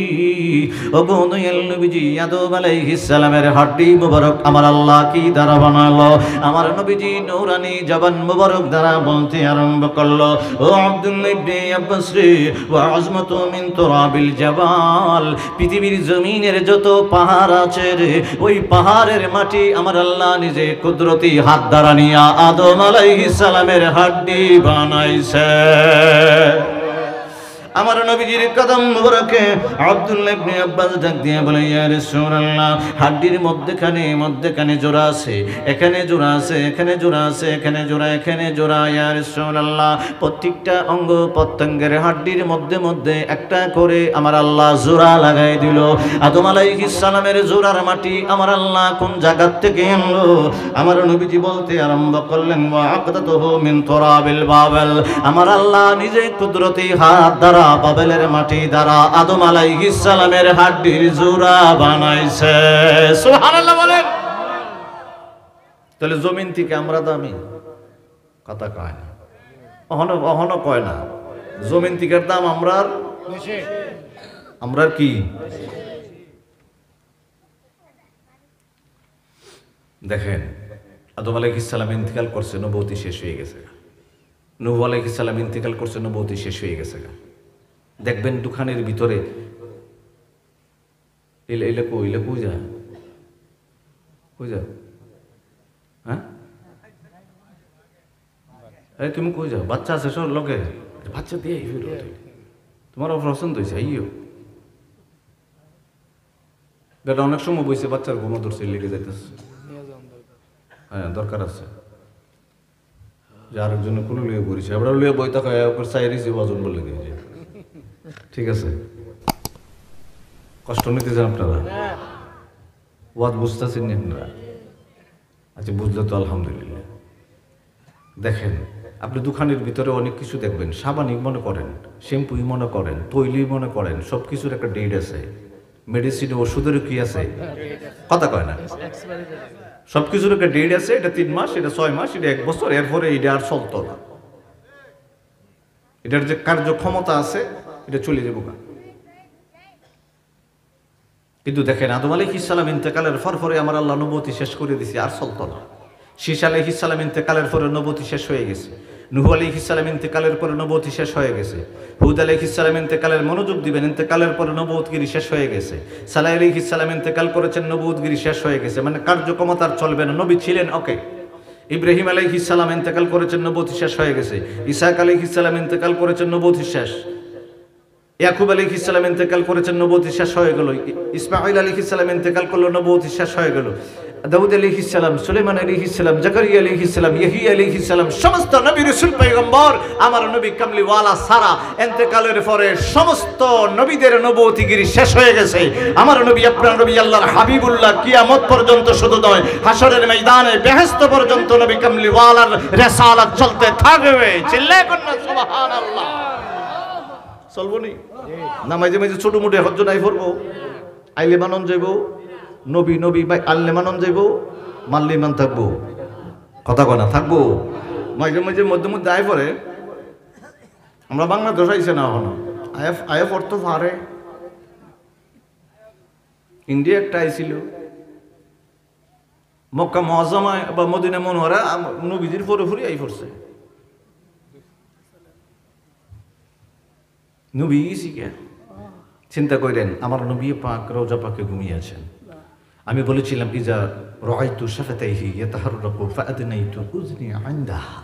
ওগো দয়াল নবীজি, আদম আলাইহিস সালামের হাড্ডি মুবারক আমার আল্লাহ কি দ্বারা বানালো? আমার নবীজি নূরানী জবান মুবারক দ্বারা বলতে আরম্ভ করলো, ও আব্দুল্লাহ ইবনে আব্বাস রে, ওয়া আযমাতু মিন তুরাবিল জাবাল। পৃথিবীর জমিনের যত পাহাড় আছে রে, ওই পাহাড়ের মাটি আমার আল্লাহ নিজে কুদরতি হাত দ্বারা নিয়া আদম আলাইহিস সালামের হাড্ডি বানাইছে। আমার নবীজির কদম মুবারকে আব্দুল্লাহ ইবনে আব্বাস ডাক দিয়ে বলে, ইয়া রাসূলুল্লাহ, হাড্ডির মধ্যখানে জোড়া আছে, এখানে জোড়া আছে, এখানে জোড়া আছে, এখানে জোড়া, এখানে জোড়া। ইয়া রাসূলুল্লাহ, প্রত্যেকটা অঙ্গ প্রত্যঙ্গের হাড্ডির মধ্যে একটা করে আমার আল্লাহ জোড়া লাগাই দিল। আদম আলাইহিস সালামের জোড়ার মাটি আমার আল্লাহ কোন জায়গা থেকে আনলো? আমার নবীজি বলতে আরম্ভ করলেন, ওয়া আকাদাতুহু মিন তুরাবিল বাবেল, আমার আল্লাহ নিজে কুদরতি হাত দ্বারা বাবেলের মাটি দ্বারা আদম আলাইহিস সালামের হাড্ডির জোড়া বানাইছে। সুবহানাল্লাহ বলেন। তাহলে জমিন থেকে আমরা দামি কথা কয় না, অহনো কয় না, জমিন থেকের দাম আমরা কি? দেখেন, আদম আলাইহিস সালাম ইন্তেকাল করছে, নবুয়তি শেষ হয়ে গেছে। নূহ আলাইহিস সালাম ইন্তেকাল করছে, নবুয়তি শেষ হয়ে গেছে। দেখবেন দোকানের ভিতরে এলে কই যা হ্যাঁ, তুমি কই যাও? বাচ্চা আছে সব লোকে, বাচ্চা দিয়ে তোমার পছন্দ হয়েছে আইও। বেটা অনেক সময় বইছে, বাচ্চার ঘুমো ধরছে, লেগে যাইতেছে। হ্যাঁ, দরকার আছে যে আরেকজনে কোনো লিয়ে পড়েছে, আমরা লিয়ে বই থাকা চাইছি ওজন বলে গিয়েছে। ঠিক আছে, কষ্ট নিতেছেন আপনারা? ওয়াজ বুঝতেছেন না আপনারা? আচ্ছা, বুঝলে তো আলহামদুলিল্লাহ। দেখেন, আপনি দোকানের ভিতরে অনেক কিছু দেখবেন, সাবানই মনে করেন, শ্যাম্পুই মনে করেন, তৈলি মনে করেন, সব কিছুর একটা ডেট আছে। মেডিসিন, ওষুধের কি আছে? কথা কয় না, সব কিছুর একটা ডেট আছে। এটা 3 মাস, এটা 6 মাস, এটা 1 বছর, এরপরে এটা আর চলতো না। এটার যে কার্যক্ষমতা আছে এটা চলে যাবো। কিন্তু দেখেন, আদম আলাইহিস সালাম ইন্তেকালের পরে আমার আল্লাহ নবুয়তি শেষ করে দিয়েছে, আর চলতো না। শীশ আলাইহিস সালাম ইন্তেকালের পরে নবুয়তি শেষ হয়ে গেছে। নূহ আলাইহিস সালাম ইন্তেকালের পরে নবুয়তি শেষ হয়ে গেছে। হুদ আলাইহিস সালাম ইন্তেকালের, মনোযোগ দিবেন, ইন্তেকালের পরে নবুয়তগিরি শেষ হয়ে গেছে। সালেহ আলাইহিস সালাম ইন্তেকাল করেছেন, নবুয়তগিরি শেষ হয়ে গেছে, মানে কার্যক্ষমতা আর চলবে না। নবী ছিলেন, ওকে। ইব্রাহিম আলাইহিস সালাম ইন্তেকাল করেছেন, নবুয়তি শেষ হয়ে গেছে। ইসহাক আলাইহিস সালাম ইন্তেকাল করেছেন, নবুয়তি শেষ। ইয়াকুব আলাইহিস সালাম ইন্তেকাল করেছেন, নবুয়তি শেষ হয়ে গেল। ইসমাঈল আলাইহিস সালাম ইন্তেকাল করলো, নবুয়তি শেষ হয়ে গেল। দাউদ আলাইহিস সালাম, সুলাইমান আলাইহিস সালাম, জাকারিয়া আলাইহিস সালাম, ইয়াহিয়া আলাইহিস সালাম, সমস্ত নবী রাসূল পয়গম্বর আমার নবী কামলিওয়ালা সারা ইন্তেকালের পরে সমস্ত নবীদের নবুয়তিগিরি শেষ হয়ে গেছে। আমার নবী, আপনার নবী, আল্লাহর হাবিবুল্লাহ কিয়ামত পর্যন্ত শুধু নয়, হাসরের ময়দানে বেহেশত পর্যন্ত নবী কামলিওয়ালার রিসালাত চলতে থাকবে। চিল্লায় কোন সুবহানাল্লাহ। চলবো নি না? মাঝে মাঝে ছোট মোটে হজ্জ নাই করবো, আইলে মানন যাইব, নবী ভাই আল্লে মানন যাইব, মানলে মান থাকবো। কথা কয় না, থাকবো। মাঝে মাঝে মধ্যে আয় পরে আমরা বাংলাদেশ আইসে না, এখনো আয় পড়তো পারে। ইন্ডিয়া একটা আইছিল, মক্কা মুআজ্জামায় বা মদিনা মুনওয়ারা নবীজির পরে ফুরি আই পড়ছে। নবী শিখে চিন্তা করেন, আমার নবী পাক রওজা পাকে ঘুমিয়ে আছেন। আমি বলেছিলাম, ইজা রাআইতু শাফাতাইহি ইয়াতাহাররাকু ফাআদনাইতু উযনি ইনদাহা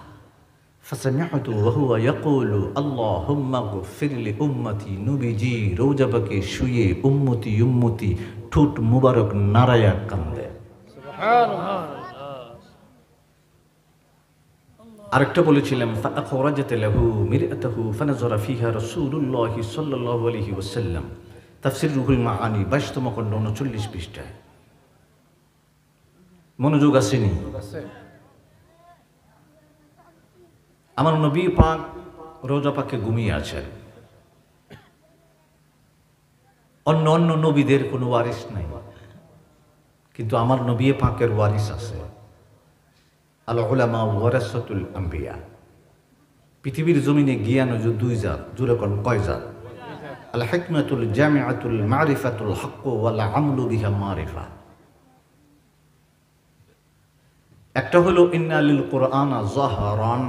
ফাসামি'তু ওয়া হুয়া ইয়াকুলু আল্লাহুম্মা গফির লি উম্মতি। নবীজি রওজা পাকে শুয়ে উম্মতি উম্মতি ঠোঁট মুবারক নাড়ায়া কান্দে। সুবহানাল্লাহ। আরেকটা বলেছিলাম, ফাআখরাজাত লাহু মিরআতাহু ফানাযারা ফিহা রাসূলুল্লাহ সাল্লাল্লাহু আলাইহি ওয়াসাল্লাম। তাফসীর রুহুল মাআনি 22তম খণ্ড 39 পৃষ্ঠায়। মনোযোগ আসেনি? আমার নবী পাক রওজা পাকে ঘুমিয়ে আছেন। অন্য নবীদের কোনো ওয়ারিস নাই, কিন্তু আমার নবী পাকের ওয়ারিস আছে। আল উলামা ওয়ারাসাতুল আম্বিয়া। পৃথিবীর জমিনে জ্ঞান হচ্ছে 2 জাত। জোরে কোন কয় জাত? আল হিকমাতুল জামিআতুল মারিফাতুল হক ওয়াল আমলু বিহা মারিফা। একটা হলো ইন্না লিল কুরআনা যাহরান।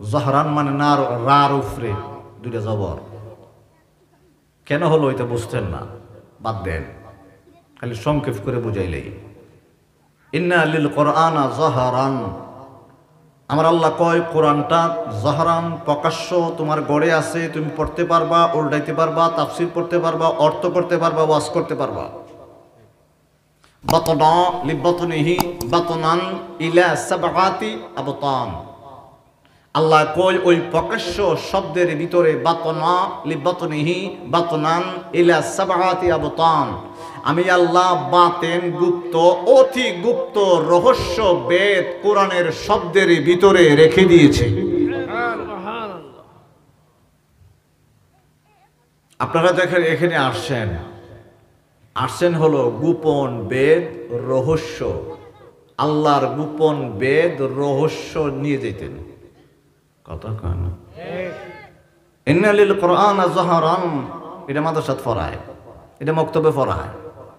যাহরান মানে নার, রার উফরে 2টা জবর। কেন হলো এটা বুঝতেন না, বাদ দেন, খালি সংক্ষেপ করে বুঝাইলেই। ইন্না লিল কুরআনা যাহরান, আমার আল্লাহ কয় কোরআনটা জাহরান প্রকাশ্য তোমার গড়ে আছে, তুমি পড়তে পারবা, উল্টাইতে পারবা, তাফসির পড়তে পারবা, অর্থ করতে পারবা, ওয়াজ করতে পারবা। বাতনা লিবাতনিহি বাতনান ইলা সাবআতি আবতান। আল্লাহ কয় ওই প্রকাশ্য শব্দের ভিতরে বাতনা লিবাতনিহি বাতনান ইলা সাবআতি আবতান, আমি আল্লাহ বাতেন গুপ্ত অতি গুপ্ত রহস্য বেদ কোরআনের শব্দের ভিতরে রেখে দিয়েছে। আপনারা দেখেন এখানে আসছেন হলো গোপন বেদ রহস্য, আল্লাহর গোপন বেদ রহস্য নিয়ে যেতেন। কথা কয় না? ইন্নালিল কোরআন জাহরান, এটা মাদ্রাসাত পড়ায়, এটা মক্তবে পড়ায়,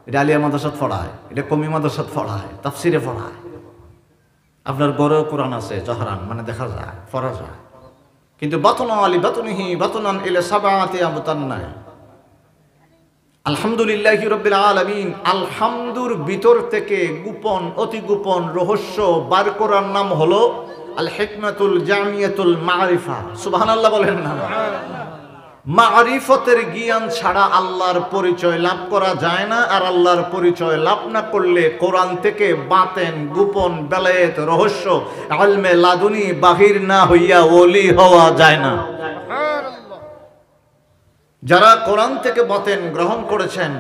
এটা আলিয়া মাদ্রাসাত পড়ায়, এটা কমি মাদ্রাসাত পড়ায়, তাফসিরে পড়ায়। আপনার গড়েও কোরআন আছে জাহরান, মানে দেখা যায়, পড়া যায়, কিন্তু বাতনা আলি বাতনিহি বাতনান ইলা সাবআতি আবতান নাই। আলহামদুলিল্লাহি রাব্বিল আলামিন, আলহামদুর ভিতর থেকে গোপন অতি গোপন রহস্য বার করার নাম হলো আল হিকমাতুল জামিয়াতুল মারিফা। সুবহানাল্লাহ বলেন না? মারিফতের জ্ঞান ছাড়া আল্লাহর পরিচয় লাভ করা যায় না, আর আল্লাহর পরিচয় লাভ না করলে কোরআন থেকে বাতেন গোপন বেলায়েত রহস্য ইলমে লাদুনি বাহির না হইয়া ওলি হওয়া যায় না। যারা কোরআন থেকে বাতেন গ্রহণ করেছেন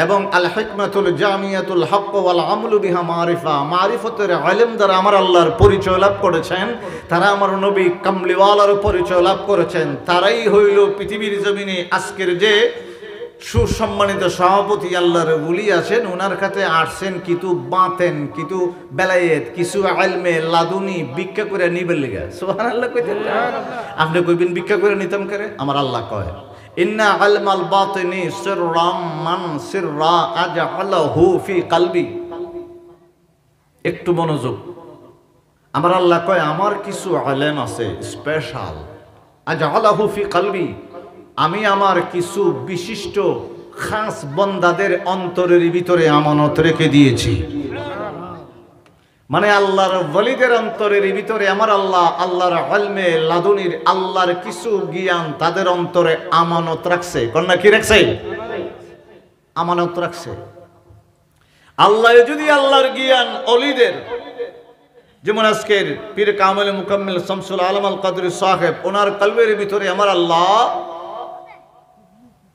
এবং আল হিকমাতুল জামিয়াতুল হক ওয়াল আমলু বিহা মারিফা, মারিফতের ইলম দ্বারা আমার আল্লাহর পরিচয় লাভ করেছেন, তারা আমার নবী কামলিওয়ালার পরিচয় লাভ করেছেন, তারাই হইল পৃথিবীর জমিনে আজকের যে সুসম্মানিত সভাপতি আল্লাহর ওলি আছেন, ওনার কাছে আসছেন কিন্তু বাতেন কিন্তু বেলায়েত কিছু ইলমে লাদুনি ভিক্ষা করে নিবেন লিগা। সুবহানাল্লাহ কইতেন? আপনি কইবেন ভিক্ষা করে নিতাম করে? আমার আল্লাহ কয় ইন্না ইলমাল বাতিনি সিররাম মান সিররা আজআলাহু ফি কলবি। একটু মনোযোগ। আমার আল্লাহ কয় আমার কিছু ইলম আছে স্পেশাল, আজআলাহু ফি কলবি, আমি আমার কিছু বিশিষ্ট খাস বান্দাদের অন্তরের ভিতরে আমানত রেখে দিয়েছি। মানে আল্লাহর ওলিদের অন্তরের ভিতরে আমার আল্লাহ আল্লাহর ইলমে লাদুনির আল্লাহর কিছু জ্ঞান তাদের অন্তরে আমানত রাখছে। কন্যা কি রাখছে? আমানত রাখছে। আল্লাহ যদি আল্লাহর জ্ঞান ওলিদের, যেমন আজকের পীর কামেল মুকাম্মিল শামসুল আলম আল কাদরি সাহেব, ওনার কলবের ভিতরে আমার আল্লাহ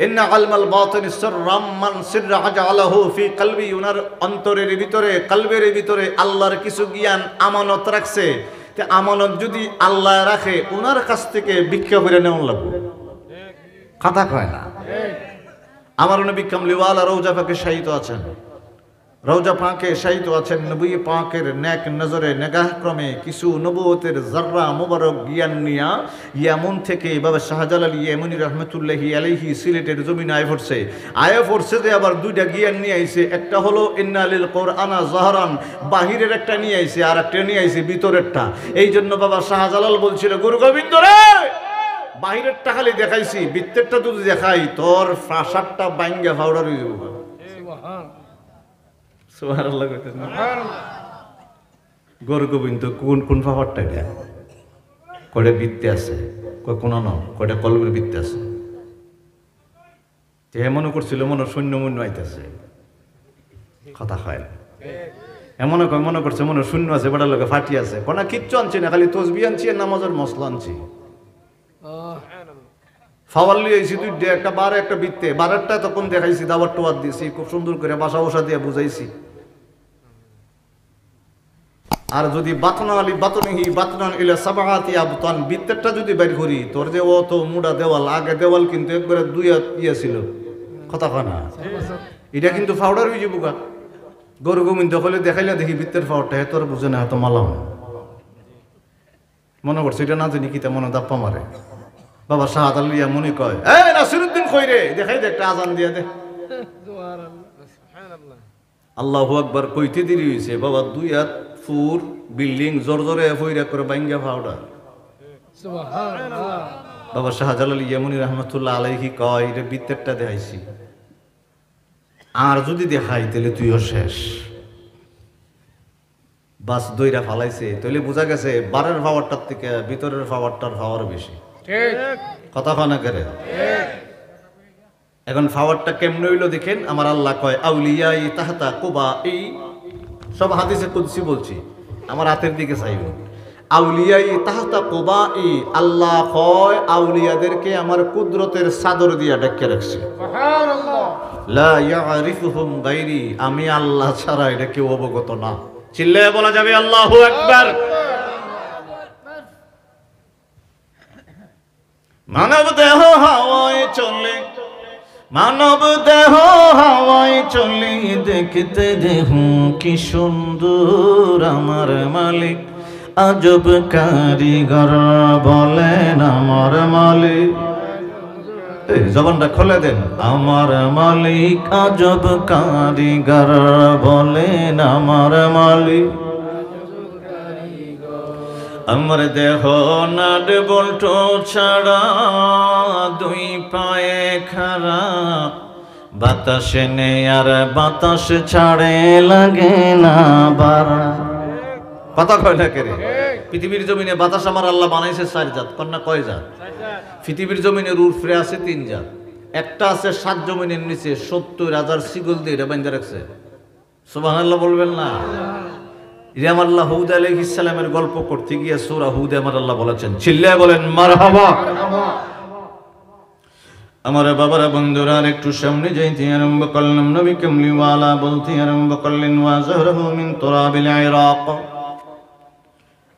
ইন্না ইলমাল বাতিনি সিররাম মান সিররা আজআলাহু ফি কলবি, ওনার অন্তরের ভিতরে কলবের ভিতরে আল্লাহর কিছু জ্ঞান আমানত রাখছে। তে আমানত যদি আল্লাহ রাখে, ওনার কাছ থেকে ভিক্ষা করে নেওয়া লাগবে। কথা কয় না? আমার নবী কামলিওয়ালা রওজা পাকে শায়িত আছেন, রওজা পাকে শায়িত আছেন। নবী পাকের নেক নজরে নেগাহ ক্রমে কিছু নবুয়তের জাররা মুবারক জ্ঞান নিয়া ইয়ামন থেকে বাবা শাহজালাল ইয়ামনি রহমতুল্লাহি আলাইহি সিলেটের জমিনে আয়া পড়ছে যে আবার দুইটা জ্ঞান নিয়ে আইছে। একটা হলো ইন্নালিল কোরআনা জাহরান, বাহিরের একটা নিয়ে আইছে, আর একটা নিয়ে আইছে ভিতরেরটা। এই জন্য বাবা শাহজালাল বলছিল, গুরু গোবিন্দ রে, বাহিরেরটা খালি দেখাইছি, ভিতরেরটা যদি দেখাই তোর ফাঁসারটা বাইঙ্গা ফাউডার হয়ে যাবো। সুবহানাল্লাহ কইতেন না? গুরু গোবিন্দ কোন কোন ফাঁসারটা এটা? কয়টা বৃত্তে আছে, কোন কয়টা কলবের বৃত্তে আছে। মনে করছিল মনে শূন্য মূন্য আইতেছে। কথা হয় না? এমন মনে করছে মনে শূন্য আছে, বেটার লোকে ফাটি আছে। কোনা কিচ্ছু আনছি না, খালি তসবি আনছি আর নামাজের মশলা আনছি। ফাওয়াল লিয়েছি দুইটা, একটা বার একটা বৃত্তে। বারেরটা তখন দেখাইছি, দাবার টোয়ার দিয়েছি, খুব সুন্দর করে বাসা বসা দিয়ে বুঝাইছি। আর যদি বাতনা আলি বাতনিহি বাতনান ইলা সাবআতি আবতান, বৃত্তেরটা যদি বের করি, তোর যে অত মুড়া দেওয়াল, আগে দেওয়াল কিন্তু একবারে দুই ইয়ে ছিল। কথা কয় না? এটা কিন্তু ফাউডার হয়ে যাবো গা। গরু গোবিন্দ হলে দেখাইলে দেখি বৃত্তের ফাউডটা, তোর বুঝে না, এত মালাম মনে করছে এটা না জানি কি মনে দাপ্পা মারে। বাবা শাহাদ আলিয়া মনে কয়, এই নাসিরউদ্দিন কই রে, দেখাই দে একটা আজান দিয়ে দে। আল্লাহু আকবার কইতে দেরি হইছে বাবা, 2 হাত ফুর বিল্ডিং জোরে ফইরা করে বাইঙ্গা ফাউডার। সুবহানাল্লাহ। বাবা শাহজালাল ইয়ামনি রাহমাতুল্লাহ আলাইহি কয়, এটা বৃত্তেরটা দেখাইছি, আর যদি দেখাই তাহলে তুইও শেষ। বাস দইরা ফালাইছে, তাহলে বোঝা গেছে বারের পাওয়ারটার থেকে ভিতরের পাওয়ারটার পাওয়ার বেশি। কথা কনা করে। এখন পাওয়ারটা কেমন হইলো দেখেন। আমার আল্লাহ কয় আউলিয়াই তাহতা কুবা, এই সব হাদিসে কুদসি বলছি, আমার হাতের দিকে চাইবেন। আউলিয়াই তাহতা কুবা, এই আল্লাহ কয় আউলিয়াদেরকে আমার কুদরতের চাদর দিয়া ঢেকে রাখছে। লা ইয়ারিফুহুম গায়রি, আমি আল্লাহ ছাড়া এটা কেউ অবগত না। চিল্লায়ে বলা যাবে আল্লাহু আকবার। মানব দেহ হাওয়ায় চলে, মানব দেহ হাওয়ায় চলে, দেখতে দেহ কি সুন্দর, আমার মালিক আজব কারিগর, বলেন আমার মালিক। এই জবানটা খুলে দেন, আমার মালিক আজব কারিগর, বলেন আমার মালিক। আমার দেহ নাট বল্টু ছাড়া, দুই পায়ে খাড়া, বাতাসে নেই আর বাতাস ছাড়ে, লাগে না বাড়া। কথা কয় না কেরে? পৃথিবীর জমিনে বাতাস আমার আল্লাহ বানাইছে 4 জাত, কন্যা কয় জাত? পৃথিবীর জমিনে উপরে আছে 3 জাত, একটা আছে 7 জমিনের নিচে 70,000 শিকল দিয়ে এটা বাঁধা রাখছে। সুবহানাল্লাহ বলবেন না? আমার আল্লাহ হুদ আলাইহিস সালামের গল্প করতে গিয়ে সূরা হুদে আমার আল্লাহ বলেছেন, চিল্লায় বলেন মারহাবা। আমার বাবারা বন্ধুরা একটু সামনে যাইতে আরম্ভ করলাম, নবী কামলিওয়ালা বলতে আরম্ভ করলেন, ওয়াজহরহু মিন তুরাবিল ইরাক।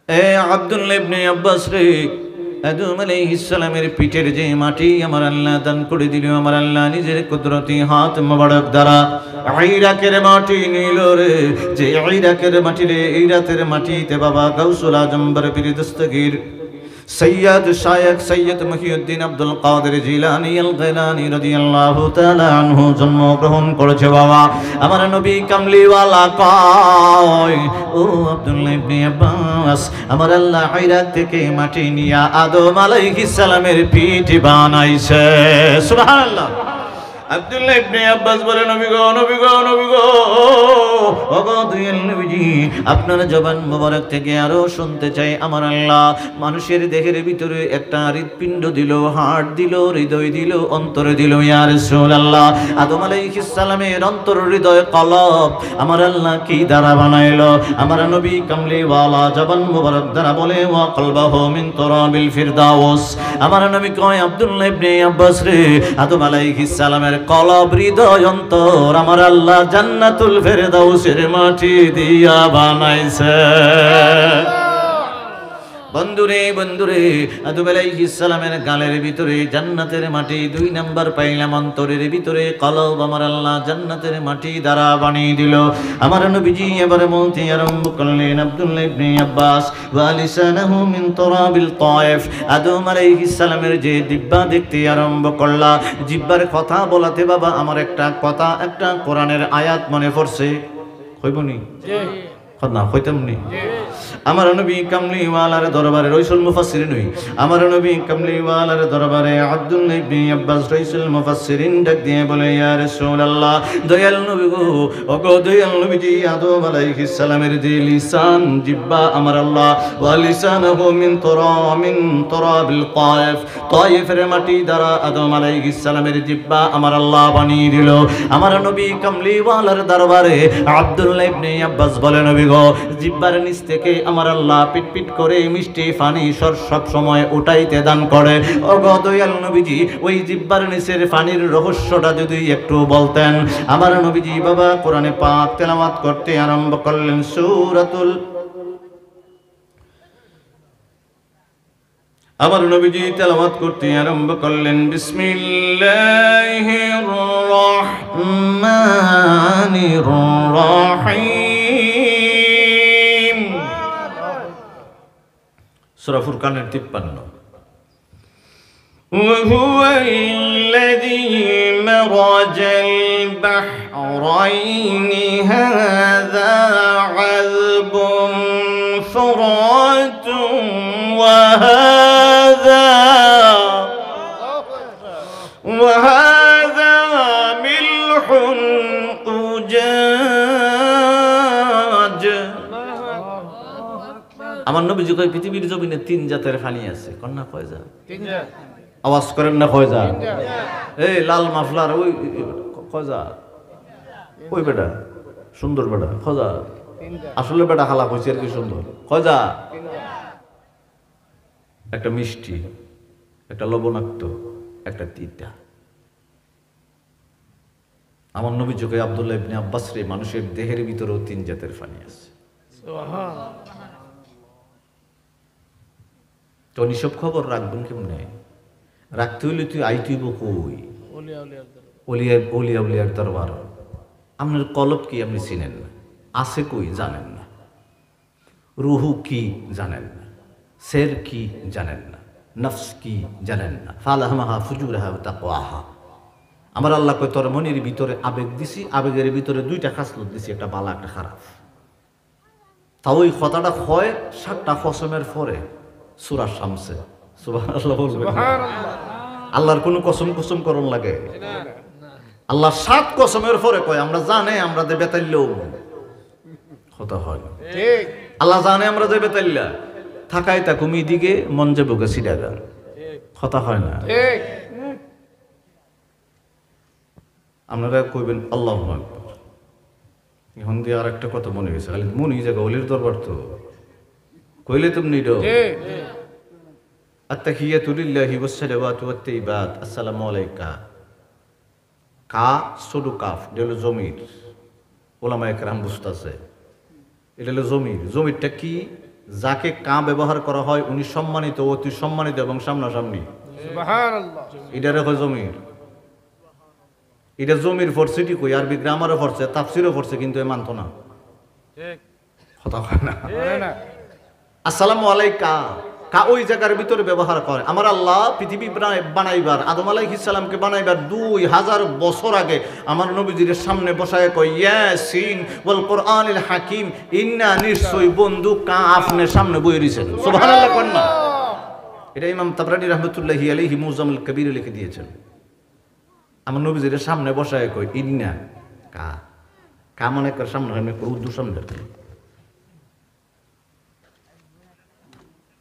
এ আব্দুল্লাহ ইবনে আব্বাস রে, আদম আলাইহিস সালামের পিঠের যে মাটি আমার আল্লাহ দান করে দিল, আমার আল্লাহ নিজের কুদরতি হাত মোবারক দ্বারা ইরাকের মাটি নিল রে। যে ইরাকের মাটি রে, ইরাকের মাটিতে বাবা গাউসুল আজম বরপীর দস্তগীর সৈয়দ শায়েখ সৈয়দ মহিউদ্দিন আব্দুল কাদের জিলানী আল গিলানী রাদিয়াল্লাহু তাআলা আনহু জন্মগ্রহণ করেছে। বাবা আমার নবী কামলিওয়ালা কয়, ও আব্দুল্লাহ ইবনে আব্বাস, আমার আল্লাহ ইরাক থেকে মাটি নিয়া আদম আলাইহিস সালামের পিঠ বানাইছে। সুবহানাল্লাহ। আব্দুল্লাহ ইবনে আব্বাস বলে, নবী গো, নবী গো, নবী গো, ওগো দয়াল নবীজি, আপনার জবান মোবারক থেকে আরো শুনতে চাই, আমার আল্লাহ মানুষের দেহের ভিতরে একটা হৃৎপিণ্ড দিল, হার্ট দিল, হৃদয় দিল, অন্তর দিল। ইয়া রাসূলুল্লাহ, আদম আলাইহিস সালামের অন্তর, হৃদয়, কলব আমার আল্লাহ কি দ্বারা বানাইলো? আমার নবী কামলিওয়ালা জবান মোবারক দ্বারা বলে, ওয়া কলবাহু মিন তুরাবিল ফিরদাউস। আমার নবী কয়, আব্দুল্লাহ ইবনে আব্বাস রে, আদম আলাইহিস সালামের কলব, হৃদয়, অন্তর আমার আল্লাহ জান্নাতুল ফেরদাউসের মাটি দিয়া বানাইছে। বন্ধুরে বন্ধুরে, আদম আলাইহিস সালামের গালের ভিতরে জান্নাতের মাটি 2 নাম্বার পাইলাম, অন্তরের ভিতরে কলব আমার আল্লাহ জান্নাতের মাটি দ্বারা বানিয়ে দিল। আমার নবীজি এবারে বলতে আরম্ভ করলেন, আব্দুল্লাহ ইবনে আব্বাস, ওয়া লিসানাহু মিন তুরাবিল তায়েফ। আদম আলাইহিস সালামের যে জিহ্বা দেখতে আরম্ভ করলা, জিহ্বার কথা বলাতে বাবা আমার একটা কথা, একটা কোরআনের আয়াত মনে পড়ছে। কইবনি? জি। না কইতাম নি? আমার নবী কামলিওয়ালার দরবারে রাইসুল মুফাসসিরিন হই, আমার নবী কামলিওয়ালার দরবারে আব্দুল্লাহ ইবনে আব্বাস রাইসুল মুফাসসিরিন ডাক দিয়ে বলে, ইয়া রাসূলুল্লাহ, দয়াল নবী গো, ওগো দয়াল নবীজি, আদম আলাইহিস সালামের যে লিসান, জিহ্বা আমার আল্লাহ, ওয়া লিসানুহু মিন তুরাবিল তায়েফ, তায়েফের মাটি দ্বারা আদম আলাইহিস সালামের জিহ্বা আমার আল্লাহ বানিয়ে দিল। আমার নবী কামলিওয়ালার দরবারে আব্দুল্লাহ ইবনে আব্বাস বলে, নবী গো, জিহ্বার নিচ থেকে আমার আল্লাহ পিট পিট করে মিষ্টি পানি সব সময় উঠাইতে দান করে। ওগো দয়াল নবীজি, ওই জিহ্বার নিচের পানির রহস্যটা যদি একটু বলতেন। আমার নবীজি বাবা কোরআনে পাক তেলাওয়াত করতে আরম্ভ করলেন, আমার নবীজি তেলাওয়াত করতে আরম্ভ করলেন, বিসমিল্লাহির রহমানির রহিম। সূরা ফুরকানের 53। وهو الذي مرج البحرين هذا عذب فرات وهذا ملح أجاج আমার নবীজি কয় পৃথিবীর জমিনে 3 জাতের পানি আছে। কন্যা কয় যা? 3 জাত। আওয়াজ করেন না, কয় যা? এই লাল মাফলার ওই কয় যা? ওই বেটা সুন্দর বেটা কয় যা? আসলে বেটা হালা কইছে আর কি সুন্দর, কয় যা? একটা মিষ্টি, একটা লবণাক্ত, একটা তিতা। আমার নবী যুগে আব্দুল্লাহ ইবনে আব্বাস রে মানুষের দেহের ভিতরেও 3 জাতের পানি আছে। তো নিসব খবর রাখবেন কেমনে? রাখতে হইলে তুই আইতুইব কই? ওলিয়া উলিয়ার দরবার। আপনার কলব কি আপনি চিনেন না, আছে কই জানেন না, রুহু কি জানেন না, সের কি জানেন না, নফস কি জানেন না। ফালাহমাহা ফুজুরাহা ওয়া তাকওয়াহা। আমার আল্লাহ কয় তোর মনের ভিতরে আবেগ দিছি, আবেগের ভিতরে 2টা খাসলত দিছি, একটা ভালো একটা খারাপ। তা ওই কথাটা হয় 7টা কসমের পরে সূরা শামসে। সুবহানাল্লাহ বলবেন। আল্লাহর কোনো কসম করন লাগে? আল্লাহ 7 কসমের পরে কয় আমরা জানে আমরা যে বেতাইলেও কথা হয় ঠিক। আল্লাহ জানে আমরা যে বেতাইলা থাকাই তা কুমি দিকে মন যে বুকে সিডা গান কথা হয় না ঠিক। আপনারা কইবেন আল্লাহু আকবার। এখন দিয়ে আর একটা কথা মনে হয়েছে, খালি মনে জায়গা অলির দরবার তো কইলে তুমি নিডো আত্তাহিয়াতু লিল্লাহি ওয়াস সালাওয়াতু ওয়াত তাইয়িবাত আসসালামু আলাইকা। কা সদু কাফ এটা জমির, ওলামায়ে কেরাম বুঝতাছে এটা হলো জমির। জমিরটা কি? যাকে কা ব্যবহার করা হয় উনি সম্মানিত, অতি সম্মানিত এবং সামনাসামনি। সুবহানাল্লাহ। এটারে কয় জমির। এটা জমির পড়ছে ঠিক কই, আরবি গ্রামারও পড়ছে, তাফসিরও পড়ছে, কিন্তু এ মানতো না ঠিক কথা হয় না। আসসালামু আলাইকা কা ওই জায়গার ভিতরে ব্যবহার করে। আমার আল্লাহ পৃথিবী বানাইবার, আদম আলাইহিস সালামকে বানাইবার 2000 বছর আগে আমার নবীজির সামনে বসায় কয় ইয়াসিন ওয়াল কোরআনিল হাকিম, ইন্না নিশ্চয় বন্ধু কা আপনি সামনে বই রইছেন। সুবহানাল্লাহ কোন না? এটা ইমাম তাবরানী রাহমাতুল্লাহি আলাইহি মুজাম্মিল কবিরে লিখে দিয়েছেন। আমার নবীজির সামনে বসায় কয় ইন্না কা, কা মানে কার সামনে উর্দু সামনে।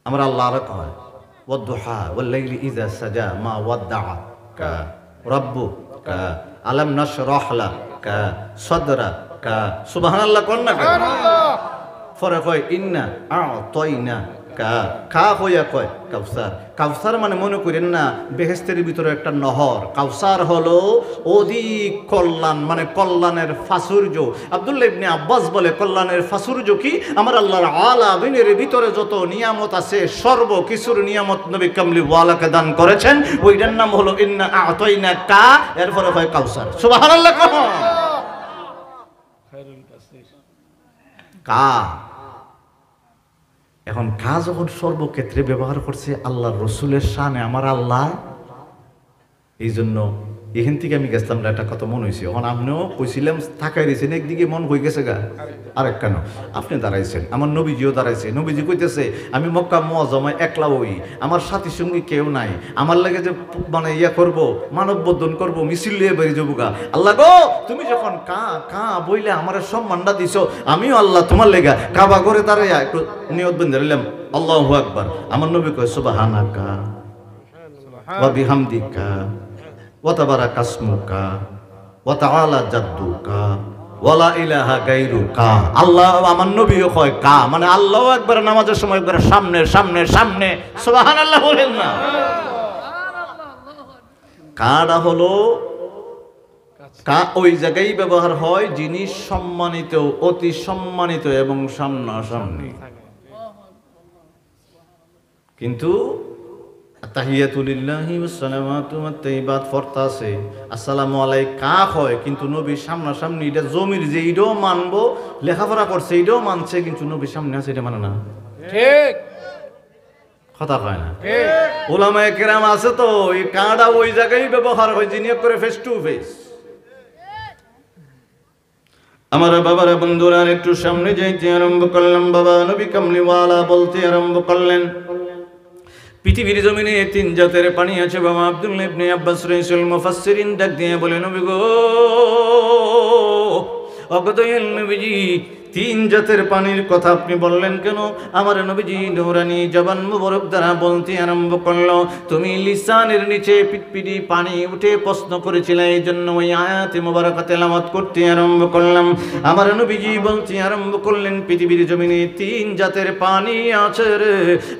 আমার আল্লাহ আর কয় ওয়াদুহা ওয়াল লাইলি ইযা সাজা মা ওয়াদ্দাআকা রাব্বুকা আলাম নাশরাহ লাকা সাদরাকা। সুবহানাল্লাহ কোন না? সুবহানাল্লাহ। পরে কয় ইন্না আ'তাইনা কা, কা হইয়া কয় কাউসার। কাউসার মানে মনে করেন না বেহেশতের ভিতরে একটা নহর। কাউসার হলো অধিক কল্যাণ, মানে কল্যাণের প্রাচুর্য। আব্দুল্লাহ ইবনে আব্বাস বলে কল্যাণের প্রাচুর্য কি? আমার আল্লাহর আলামিনের ভিতরে যত নিয়ামত আছে সর্ব কিছুর নিয়ামত নবী কামলি ওয়ালাকে দান করেছেন। ওইটার নাম হলো ইন্না আ'তাইনা কা, এরপরে হয় কাউসার। সুবহানাল্লাহ। কা এখন কা যখন সর্বক্ষেত্রে ব্যবহার করছে আল্লাহর রসুলের শানে আমার আল্লাহ, এই জন্য এখান থেকে আমি গেছিলাম একটা কথা মনে হয়েছে। এখন আপনিও কইছিলাম থাকাই রয়েছেন, একদিকে মন হয়ে গেছে গা আরেক কেন আপনি দাঁড়াইছেন, আমার নবীজিও দাঁড়াইছে। নবীজি কইতেছে আমি মক্কা মুআজ্জামায় একলা হই, আমার সাথী সঙ্গী কেউ নাই, আমার লাগে যে মানে ইয়া করবো, মানববন্ধন করবো, মিছিল লিয়ে বেরিয়ে যাবো গা। আল্লাহ গো তুমি যখন কা কা বইলে আমার সম্মানটা দিছো, আমিও আল্লাহ তোমার লেগা কাবা করে দাঁড়াইয়া একটু নিয়ত বেঁধে দিলাম আল্লাহু আকবার। আমার নবী কয় সুবহানাকা ওয়া বিহামদিকা ওয়া তাবারাকা ইসমুকা ওয়া তাআলা জাদ্দুকা ওয়া লা ইলাহা গায়রুকা। আল্লাহ আমার নবীও কয় কা মানে আল্লাহু আকবার নামাজের সময় একবার সামনে সামনে সামনে সুবহানাল্লাহ বলেন না। কাটা হলো কা ওই জায়গায় ব্যবহার হয় যিনি সম্মানিত, অতি সম্মানিত এবং সামনাসামনি। কিন্তু তাহিয়াতু লিল্লাহি ওয়াস সালাওয়াতু ওয়াত তাইয়িবাত ফরতাছে আসসালামু আলাইকা হয়, কিন্তু নবী সামনাসামনি। এটা জমির যে এটাও মানবো, লেখাপড়া করছে এটাও মানছে, কিন্তু নবীর সামনে আছে এটা মানে না ঠিক কথা কয় না ঠিক। উলামায়ে কেরাম আছে তো এই কাটা ওই জায়গায় ব্যবহার হয় যিনি করে ফেস টু ফেস। আমার বাবারা বন্ধুরা একটু সামনে যাইতে আরম্ভ করলাম, বাবা নবী কামলিওয়ালা বলতে আরম্ভ করলেন পৃথিবীর জমিনে 3 জাতের পানি আছে বাবা। আব্দুল্লাহ ইবনে আব্বাস রাইসুল মুফাসসিরিন ডাক দিয়ে বলে নবী গো অগদয়াল নবীজি তিন জাতের পানির কথা আপনি বললেন কেন? আমার নবীজি নূরানি জবান মুবারক দ্বারা বলতে আরম্ভ করলো, তুমি লিসানের নিচে পিটপিটি পানি উঠে প্রশ্ন করেছিলে, এই জন্য ওই আয়াতে মুবারকা তেলাওয়াত করতে আরম্ভ করলাম। আমার নবীজি বলতে আরম্ভ করলেন, পৃথিবীর জমিনে তিন জাতের পানি আছে রে,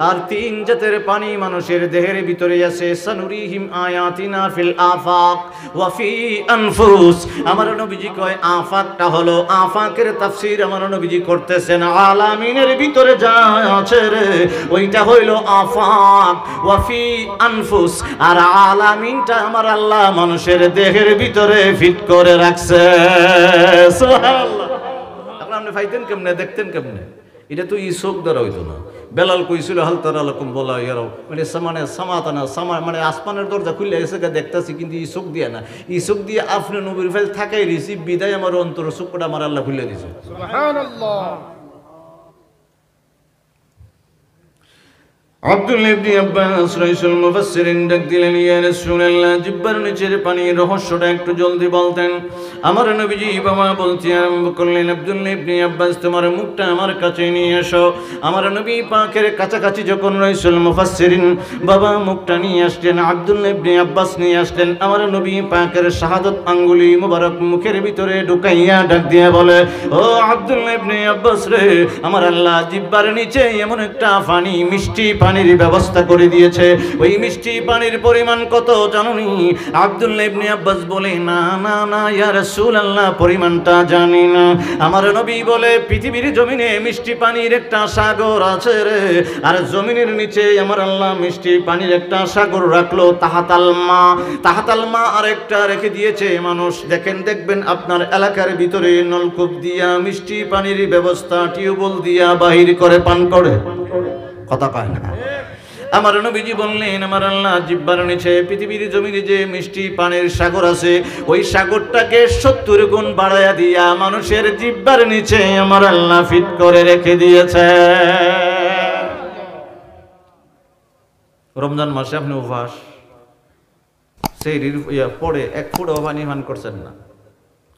আর তিন জাতের পানি মানুষের দেহের ভিতরে আছে। সানুরিহিম আয়াতিনা ফিল আফাক ওয়া ফি আনফুস। আমার নবীজি কয় আফাকটা হলো, আফাকের তাফসীর আমার নবীজি করতেছেন আলামিনের ভিতরে যা আছে রে ওইটা হইল আফাক। ওয়া ফি আনফুস, আর আলামিনটা আমার আল্লাহ মানুষের দেহের ভিতরে ফিট করে রাখছে। সুবহানাল্লাহ। এখন আপনি ফাইতেন কেমনে, দেখতেন কেমনে? এটা তো চোখ দ্বারা হইতো না। বেলাল কইছিল হালতারা রকম বলা ইয়ারও মানে সামাতানা সামা মানে আসমানের দরজা খুলে এসে দেখতেছি, কিন্তু চোখ দিয়ে না। চোখ দিয়ে আপনি নবীর ফাইল থাকাই রিসিভ বিদায় আমার অন্তর চোখটা আমার আল্লাহ খুলে দিয়েছে। সুবহানাল্লাহ। আব্দুল্লাহ ইবনে আব্বাস রাইসুল মুফাসসিরিন ডাক দিলেন, ইয়া রাসূলুল্লাহ, জিহ্বার নিচের পানির রহস্যটা একটু জলদি বলতেন। আমার নবীজি বাবা বলতে আরম্ভ করলেন, আব্দুল্লাহ ইবনে আব্বাস, তোমার মুখটা আমার কাছে নিয়ে এসো। আমার নবী পাকের কাছাকাছি যখন রাইসুল মুফাসসিরিন বাবা মুখটা নিয়ে আসলেন, আব্দুল্লাহ ইবনে আব্বাস নিয়ে আসলেন, আমার নবী পাকের শাহাদাত আঙ্গুলি মুবারক মুখের ভিতরে ঢুকাইয়া ডাক দিয়ে বলে, ও আব্দুল্লাহ ইবনে আব্বাস রে, আমার আল্লাহ জিহ্বার নিচে এমন একটা পানি, মিষ্টি পানির ব্যবস্থা করে দিয়েছে। ওই মিষ্টি পানির পরিমাণ কত জানুনি? আব্দুল্লাহ ইবনে আব্বাস বলে, না না না ইয়া রাসূলুল্লাহ, পরিমাণটা জানি না। আমার নবী বলে, পৃথিবীর জমিনে মিষ্টি পানির একটা সাগর আছে রে, আর জমিনের নিচে আমার আল্লাহ মিষ্টি পানির একটা সাগর রাখলো, তাহাতাল মা। তাহাতাল মা আরেকটা রেখে দিয়েছে মানুষ। দেখবেন আপনার এলাকার ভিতরে নলকূপ দিয়া মিষ্টি পানির ব্যবস্থা, টিউবওয়েল দিয়া বাহির করে পান করে, কথা কয় না। আমার নবীজি বললেন, আমার আল্লাহ জিহ্বার নিচে পৃথিবীর জমিনে যে মিষ্টি পানির সাগর আছে, ওই সাগরটাকে 70 গুণ বাড়ায়া দিয়া মানুষের জিহ্বার নিচে আমার আল্লাহ ফিট করে রেখে দিয়েছে। রমজান মাসে আপনি উপবাস, সেই পরে এক ফুটও পানি পান করছেন না,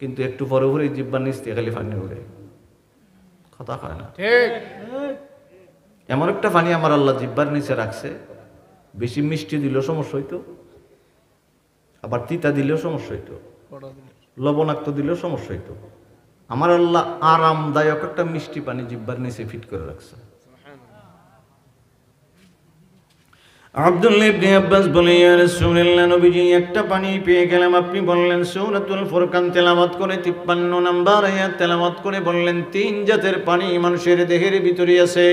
কিন্তু একটু পরে পরে জিহ্বার নিচ দিয়ে খালি পানি উঠে, কথা কয় না। ঠিক, এমন একটা পানি আমার আল্লাহ জিহ্বার নিচে রাখছে, বেশি মিষ্টি দিলেও সমস্যা হইতো, আবার তিতা দিলেও সমস্যা হইতো, লবণাক্ত দিলেও সমস্যা হইতো। আমার আল্লাহ আরামদায়ক একটা মিষ্টি পানি জিহ্বার নিচে ফিট করে রাখছে। আব্দুল্লাহ ইবনে আব্বাস বলে, ইয়া রাসূলুল্লাহ, নবীজি একটা পানি পেয়ে গেলাম। আপনি বললেন সূরাতুল ফুরকান তেলাওয়াত করে 53 নম্বর আয়াত তেলাওয়াত করে বললেন, তিন জাতের পানি মানুষের দেহের ভিতরে আছে।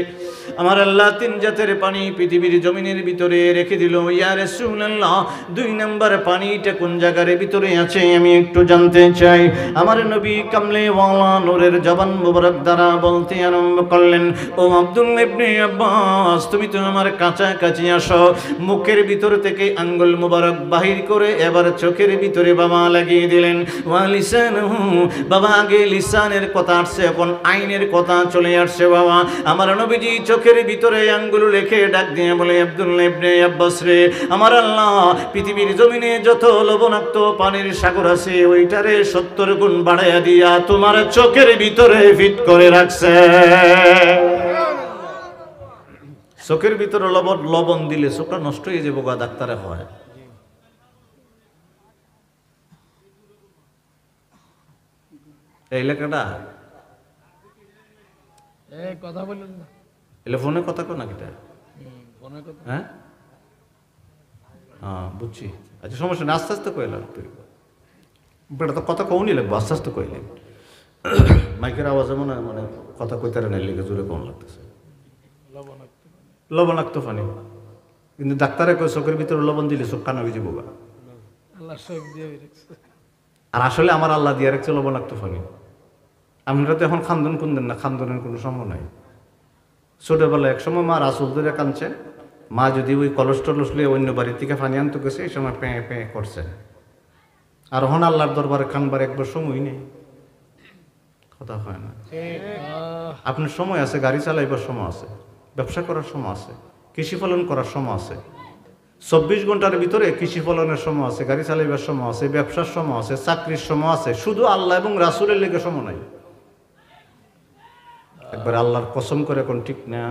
আমার আল্লাহ তিন জাতের পানি পৃথিবীর জমিনের ভিতরে রেখে দিল। ইয়া রাসূলুল্লাহ, 2 নম্বর পানিটা কোন জায়গার ভিতরে আছে আমি একটু জানতে চাই। আমার নবী কামলে ওয়ালা নূরের জবান মুবারক দ্বারা বলতে আরম্ভ করলেন, ও আব্দুল্লাহ ইবনে আব্বাস, তুমি তো আমার কাছাকাছি আসো। মুখের ভিতর থেকে আঙ্গুল মুবারক বাহির করে এবার চোখের ভিতরে বাবা লাগিয়ে দিলেন। ওয়া লিসানহু, বাবা আগে লিসানের কথা আসছে, এখন আইনের কথা চলে আসছে। বাবা আমার নবীজি চোখের ভিতরে আঙ্গুল রেখে ডাক দিয়ে বলে, আব্দুল্লাহ ইবনে আব্বাস রে, আমার আল্লাহ পৃথিবীর জমিনে যত লবণাক্ত পানির সাগর আছে ওইটারে 70 গুণ বাড়াইয়া দিয়া তোমার চোখের ভিতরে ফিট করে রাখছে। চোখের ভিতরে লবণ দিলে চোখটা নষ্ট হয়ে যাবো, ডাক্তারে হয়। এই লেখাটা কথা বললেন না, এলে ফোনে কথা কো না কিটা, হ্যাঁ হ্যাঁ বুঝছি। আচ্ছা সমস্যা না, আস্তে আস্তে কইলাম, বেটা তো কথা কৌনি লাগবো, আস্তে আস্তে কইলেন। মাইকের আওয়াজে মনে মানে কথা কইতারে নাই, লেগে জোরে কোন লাগতেছে। লবণাক্ত পানি, কিন্তু ডাক্তারে কয় চোখের ভিতরে লবণ দিলে চোখ কানা হয়ে যাবো। আর আসলে আমার আল্লাহ দিয়ে রাখছে লবণাক্ত পানি। আমরা তো এখন খান্দন কুন্দেন না, খান্দনের কোনো সময় নাই। ছোটবেলায় এক সময় মা রাসুল ধরে কাঁদছে, মা যদি ওই কলস টলস লিয়ে অন্য বাড়ির থেকে পানি আনতে গেছে, এই সময় পেঁ পেঁ করছে। আর হন আল্লাহর দরবারে কানবার একবার সময় নেই, কথা হয় না। আপনার সময় আছে, গাড়ি চালাইবার সময় আছে, ব্যবসা করার সময় আছে, কৃষি ফলন করার সময় আছে। 24 ঘন্টার ভিতরে কৃষি ফলনের সময় আছে, গাড়ি চালাইবার সময় আছে, ব্যবসার সময় আছে, চাকরির সময় আছে। শুধু আল্লাহ এবং রাসূলের লেগে সময় নাই। একবার আল্লাহর কসম করে কোন ঠিক না?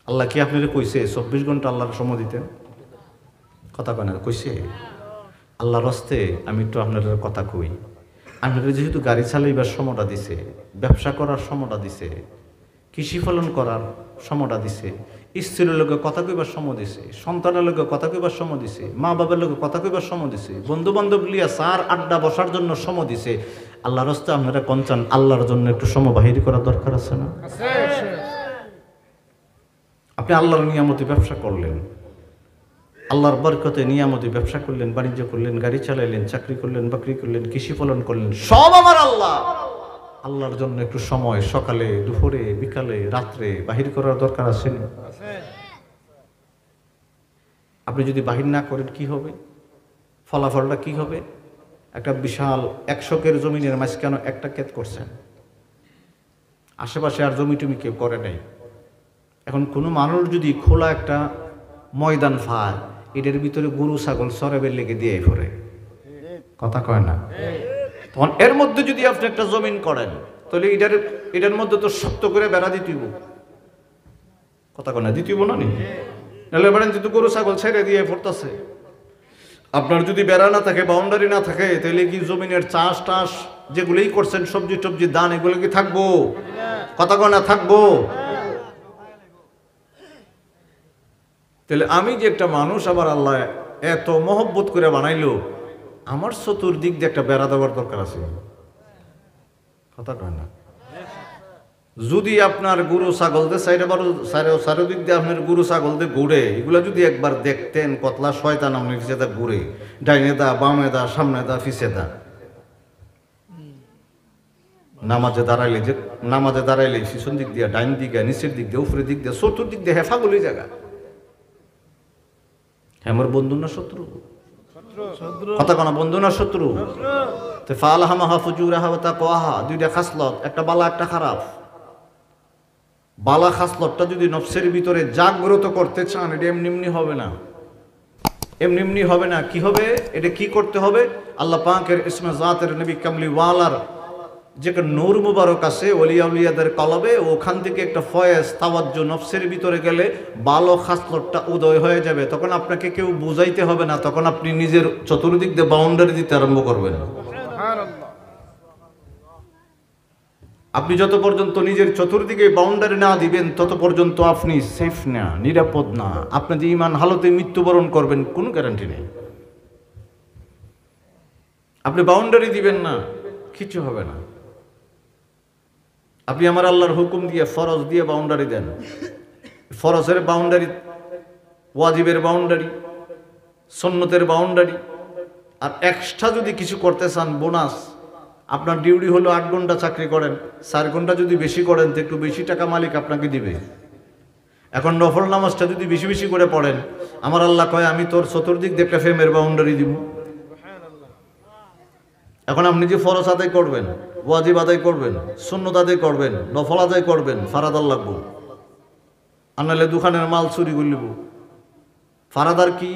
আল্লাহ কি আপনারা কইছে 24 ঘন্টা আল্লাহর সময় দিতেন? কথা কয় না, কইছে? আল্লাহর হস্তে আমি একটু আপনাদের কথা কই। আপনারা যেহেতু গাড়ি চালাইবার সময়টা দিছে, ব্যবসা করার সময়টা দিছে, কৃষি ফলন করার সময়টা দিছে, স্ত্রীর লোকে কথা কইবার সময় দিছে, সন্তানের লোকে কথা কইবার সময় দিছে, মা বাবার লোকে কথা কইবার সময় দিছে, বন্ধু বান্ধব লিয়া চার আড্ডা বসার জন্য সময় দিছে। আল্লাহর হস্তে আপনারা কনচান আল্লাহর জন্য একটু সময় বাহির করার দরকার আছে না? আপনি আল্লাহর নিয়ামতে ব্যবসা করলেন, আল্লাহর বরকতে নিয়ামতে ব্যবসা করলেন, বাণিজ্য করলেন, গাড়ি চালাইলেন, চাকরি করলেন, বাকরি করলেন, কৃষি ফলন করলেন, সব আমার আল্লাহ। আল্লাহর জন্য একটু সময় সকালে, দুপুরে, বিকালে, রাত্রে বাহির করার দরকার আছে না? আপনি যদি বাহির না করেন কি হবে? ফলাফলটা কি হবে? একটা বিশাল 100 জমিনের মাঝখানে একটা ক্ষেত করছেন, আশেপাশে আর জমি টমি কেউ করে নাই। এখন কোনো মানুষ যদি খোলা একটা ময়দান ফায়, এটার ভিতরে গরু ছাগল সরেবের লেগে দিয়ে পড়ে, কথা কয় না? তখন এর মধ্যে যদি আপনি একটা জমিন করেন, তাহলে এটার মধ্যে তো শক্ত করে বেড়া দিতেইব, কথা কয় না? দিতেইব না নি? নাহলে বেড়ান যেহেতু গরু ছাগল ছেড়ে দিয়ে পড়তেছে। আপনার যদি বেড়া না থাকে, বাউন্ডারি না থাকে, তাহলে কি জমিনের চাষ টাস যেগুলোই করছেন, সবজি টবজি দান, এগুলো কি থাকবো? কথা কয় না? থাকবো? তাহলে আমি যে একটা মানুষ, আবার আল্লাহ এত মহব্বত করে বানাইলো, আমার চতুর্দিক দিয়ে একটা বেড়া দেওয়ার দরকার আছে, কথা কয় না? যদি আপনার গরু ছাগল দিয়ে চারিদিক দিয়ে আপনার গরু ছাগল দিয়ে ঘুরে, এগুলো যদি একবার দেখতেন, কতলা শয়তান আপনি পিছিয়ে দা ঘুরে, ডাইনে দা, বামে দা, সামনে দা, পিছিয়ে দা। নামাজে দাঁড়াইলে পিছন দিক দিয়ে, ডাইন দিকে, নিচের দিক দিয়ে, উপরের দিক দিয়ে, চতুর্দিক দিয়ে হেফাগুলি জায়গা। আমার বন্ধু না শত্রু? কথা কনা, বন্ধু না শত্রু? তো ফালাহামাহা ফুজুরাহা ওয়া তাকওয়াহা, দুইটা খাসলত, একটা বালা একটা খারাপ। বালা খাসলতটা যদি নফসের ভিতরে জাগ্রত করতে চান, এটা এমনি হবে না, এমনি হবে না। কি হবে? এটা কি করতে হবে? আল্লাহ পাকের ইসমে জাতের নবী কামলিওয়ালার যে নূর মুবারক আছে ওলিয়া উলিয়াদের কলবে, ওখান থেকে একটা ফয়েজ তাওয়াজ্জু নফসের ভিতরে গেলে ভালো খাসলতটা উদয় হয়ে যাবে। তখন আপনাকে কেউ বুঝাইতে হবে না, তখন আপনি নিজের চতুর্দিক দিয়ে বাউন্ডারি দিতে আরম্ভ করবেন। আপনি যত পর্যন্ত নিজের চতুর্দিকে বাউন্ডারি না দিবেন, তত পর্যন্ত আপনি সেফ না, নিরাপদ না। আপনি যে ঈমান হালতে মৃত্যুবরণ করবেন, কোনো গ্যারান্টি নেই। আপনি বাউন্ডারি দিবেন না, কিছু হবে না। আপনি আমার আল্লাহর হুকুম দিয়ে, ফরজ দিয়ে বাউন্ডারি দেন। ফরজের বাউন্ডারি, ওয়াজিবের বাউন্ডারি, সুন্নতের বাউন্ডারি, আর এক্সট্রা যদি কিছু করতে চান, বোনাস। আপনার ডিউটি হলো 8 ঘন্টা চাকরি করেন, 4 ঘন্টা যদি বেশি করেন তো একটু বেশি টাকা মালিক আপনাকে দিবে। এখন নফল নামাজটা যদি বেশি বেশি করে পড়েন, আমার আল্লাহ কয় আমি তোর চতুর্দিক দিয়ে একটা ফেমের বাউন্ডারি দিব। এখন আপনি যে ফরজ আদায় করবেন, ওয়াজিব আদায় করবেন, সুন্নত আদায় করবেন, নফল আদায় করবেন, ফারাদার লাগবো, আর নাহলে দোকানের মাল চুরি করলিব। ফারাদার কি?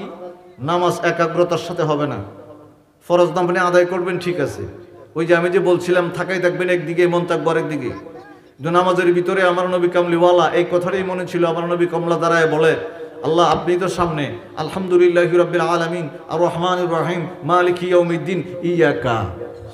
নামাজ একাগ্রতার সাথে হবে না। ফরজ আপনি আদায় করবেন, ঠিক আছে, ওই যে আমি যে বলছিলাম থাকাই থাকবেন একদিকে, মন থাকবো আরেকদিকে। নামাজের ভিতরে আমার নবী কামলিওয়ালা এই কথাটাই মনে ছিল। আমার নবী কমলা দাঁড়ায় বলে, আল্লাহ আপনি তো সামনে, আলহামদুলিল্লাহি রাব্বিল আলামিন আর রহমানির রহিম মালিকি ইয়াউমিদ্দিন ইয়াকা,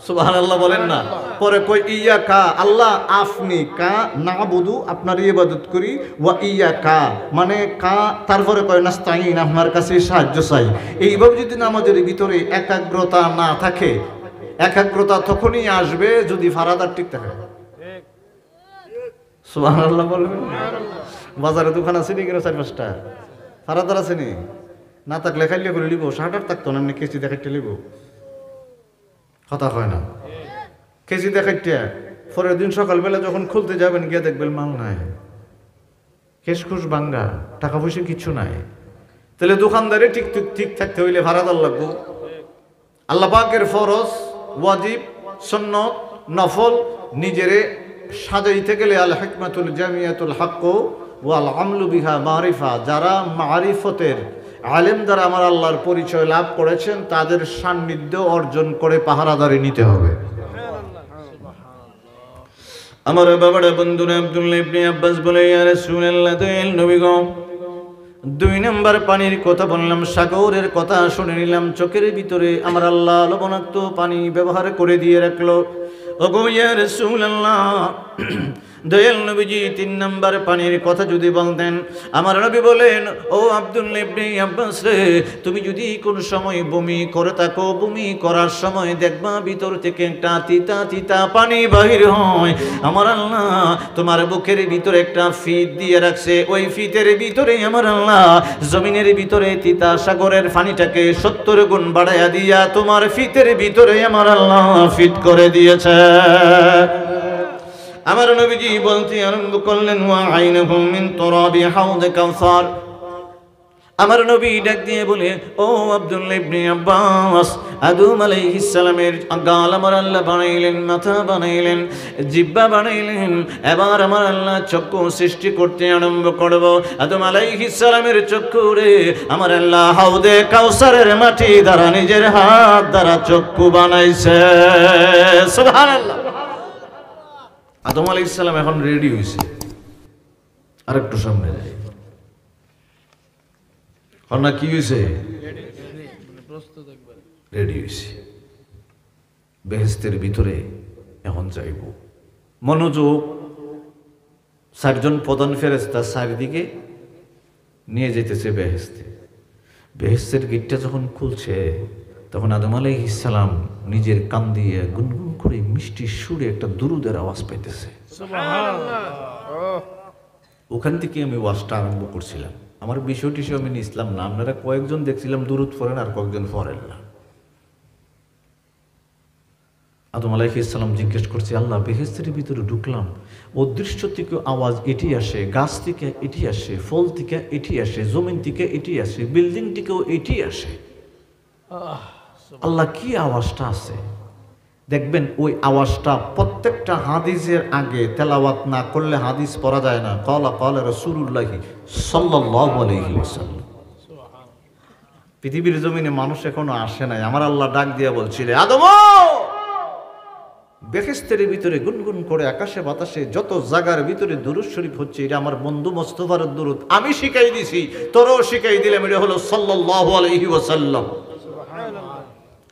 সুবহানাল্লাহ বলেন না? পরে কই ইয়াকা, আল্লাহ আপনি, কা নাবুদু আপনার ইবাদত করি, ওয়া ইয়াকা মানে কা, তারপরে কয় নাস্তাইন আপনার কাছে সাহায্য চাই। এইভাবে যদি নামাজের ভিতরে একাগ্রতা না থাকে, একাগ্রতা তখনই আসবে যদি ফারাদার ঠিক থাকে। সুবহানাল্লাহ বলবেন? বাজারে দোকান আছে নি, 4-5টা ফারাদার আছে নি, না থাকলে খাইলে করে লিব, শার্টার থাকতো না, এমনি কেসি দেখাইতে লিব, কথা হয় না? কেসি দেখাইতে পরের দিন সকালবেলা যখন খুলতে যাবেন, গিয়ে দেখবেন মাল নাই, কেশখুশ ভাঙ্গা, টাকা পয়সা কিচ্ছু নাই। তাহলে দোকানদারে ঠিক থাকতে হইলে ফারাদার লাগবো। আল্লাহ পাকের ফরজ, ওয়াজিব, সুন্নত, নফল নিজেরে সাজাইতে গেলে আল হিকমাতুল জামিয়াতুল হক ওয়াল আমলু বিহা মারিফা, যারা মারিফতের আলেম দ্বারা আমার আল্লাহর পরিচয় লাভ করেছেন, তাদের সান্নিধ্য অর্জন করে পাহারাদারি নিতে হবে। আমার বাবারা বন্ধুরা আব্দুল্লাহ ইবনে আব্বাস বলে, ইয়া রাসূলুল্লাহ, দয়াল নবী গো, 2 নাম্বার পানির কথা বললাম, সাগরের কথা শুনে নিলাম, চোখের ভিতরে আমার আল্লাহ লবণাক্ত পানি ব্যবহার করে দিয়ে রাখলো। ওগো ইয়া রাসূলুল্লাহ, দয়াল নবীজি 3 নাম্বার পানির কথা যদি বলতেন। আমার নবী বলেন, ও আব্দুল্লাহ ইবনে আব্বাস রে, তুমি যদি কোন সময় বমি করে থাকো, বমি করার সময় দেখবা ভিতর থেকে একটা তিতা তিতা পানি বাহির হয়। আমার আল্লাহ তোমার বুকের ভিতরে একটা ফিট দিয়ে রাখছে, ওই ফিটের ভিতরে আমার আল্লাহ জমিনের ভিতরে তিতা সাগরের পানিটাকে 70 গুণ বাড়াইয়া দিয়া তোমার ফিটের ভিতরে আমার আল্লাহ ফিট করে দিয়েছে। আমার নবীজি বলতে আরম্ভ করলেন, ওয়া আইনাহু মিন তুরাবি হাউদ কাউসার। আমার নবী ডাক দিয়ে বলে, ও আব্দুল্লাহ ইবনে আব্বাস, আদম আলাইহিস সালামের গাল আমার আল্লাহ বানাইলেন, মাথা বানাইলেন, জিহ্বা বানাইলেন, এবার আমার আল্লাহ চক্ষু সৃষ্টি করতে আরম্ভ করব। আদম আলাইহিস সালামের চক্ষু রে আমার আল্লাহ হাউদে কাউসারের মাটি দ্বারা নিজের হাত দ্বারা চক্ষু বানাইছে। সুবহানাল্লাহ। আদম আলাইহিস সালাম এখন রেডি হইছে, আরেকটু সামনে যাই। না কি হয়েছে? রেডি হয়েছে, বেহেশতের ভিতরে এখন যাইব। মনোযোগ, 4 জন প্রধান ফেরেশতা চারিদিকে নিয়ে যেতেছে বেহেশতে। বেহেশতের গেটটা যখন খুলছে, তখন আদম আলাইহিস সালাম নিজের কান দিয়ে গুনগুন করে মিষ্টি সুরে একটা দুরুদের আওয়াজ পাইতেছে। ওখান থেকে আমি ওয়াজটা আরম্ভ করছিলাম। আমার বিষয়টি আমি নিছিলাম না, আপনারা কয়েকজন দেখছিলাম দুরুদ পড়েন আর কয়েকজন পড়েন না। আদম আলাইহিস সালাম জিজ্ঞেস করছে, আল্লাহ বেহেশতের ভিতরে ঢুকলাম, অদৃশ্য থেকে আওয়াজ এটি আসে, গাছ থেকে এটি আসে, ফল থেকে এটি আসে, জমিন থেকে এটি আসে, বিল্ডিং থেকেও এটি আসে। আল্লাহ কি আওয়াজটা আছে? দেখবেন ওই আওয়াজটা প্রত্যেকটা হাদিসের আগে তেলাওয়াত না করলে হাদিস পড়া যায় না। ক্বালা ক্বালা রাসূলুল্লাহ সাল্লাল্লাহু আলাইহি ওয়াসাল্লাম। পৃথিবীর জমিনে মানুষ এখনো আসে নাই, আমার আল্লাহ ডাক দিয়া বলছিলেন, আদম, বেহেশতের ভিতরে গুনগুন করে আকাশে বাতাসে যত জায়গার ভিতরে দুরূদ শরীফ হচ্ছে, এটা আমার বন্ধু মুস্তাফার দুরূদ, আমি শিখাই দিছি, তোরও শিখাই দিলাম। এটা হলো সাল্লাল্লাহু আলাইহি ওয়াসাল্লাম।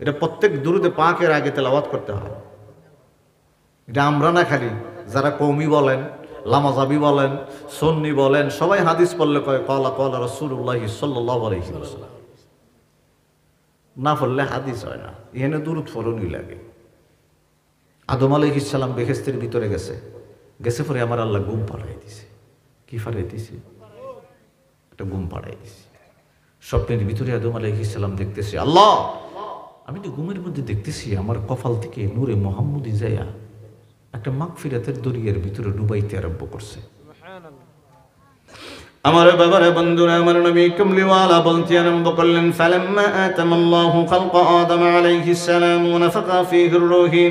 এটা প্রত্যেক দুরুদে পাকের আগে তেলাওয়াত করতে হয়। এটা আমরা না, খালি যারা কওমি বলেন, লামাজাবি বলেন, সুন্নি বলেন, সবাই হাদিস পড়লে কয় ক্বালা ক্বালা রাসূলুল্লাহ সাল্লাল্লাহু আলাইহি ওয়াসাল্লাম। না পড়লে হাদিস হয় না, এখানে দুরুদ ফরনই লাগে। আদম আলাইহিস সালাম বেহেশতের ভিতরে গেছে পরে আমার আল্লাহ ঘুম পাড়াই দিছে। কি পাড়াই দিছে? একটা ঘুম পাড়াই দিছে। স্বপ্নের ভিতরে আদম আলাইহিস সালাম দেখতেছে, আল্লাহ আমি তো ঘুমের মধ্যে দেখতেছি আমার কপাল থেকে নূরে মুহাম্মদী যায়া একটা মাগফিরাতের দরিয়ার ভিতরে ডুবাইতে আরম্ভ করছে। আমার বাবারা বন্ধুরা, আমার নবী কামলিওয়ালা বলতে আরম্ভ করলেন, ফালাম্মা আতামাল্লাহু খালকা আদম আলাইহিস সালাম ওয়া নাফাখা ফীহির রূহি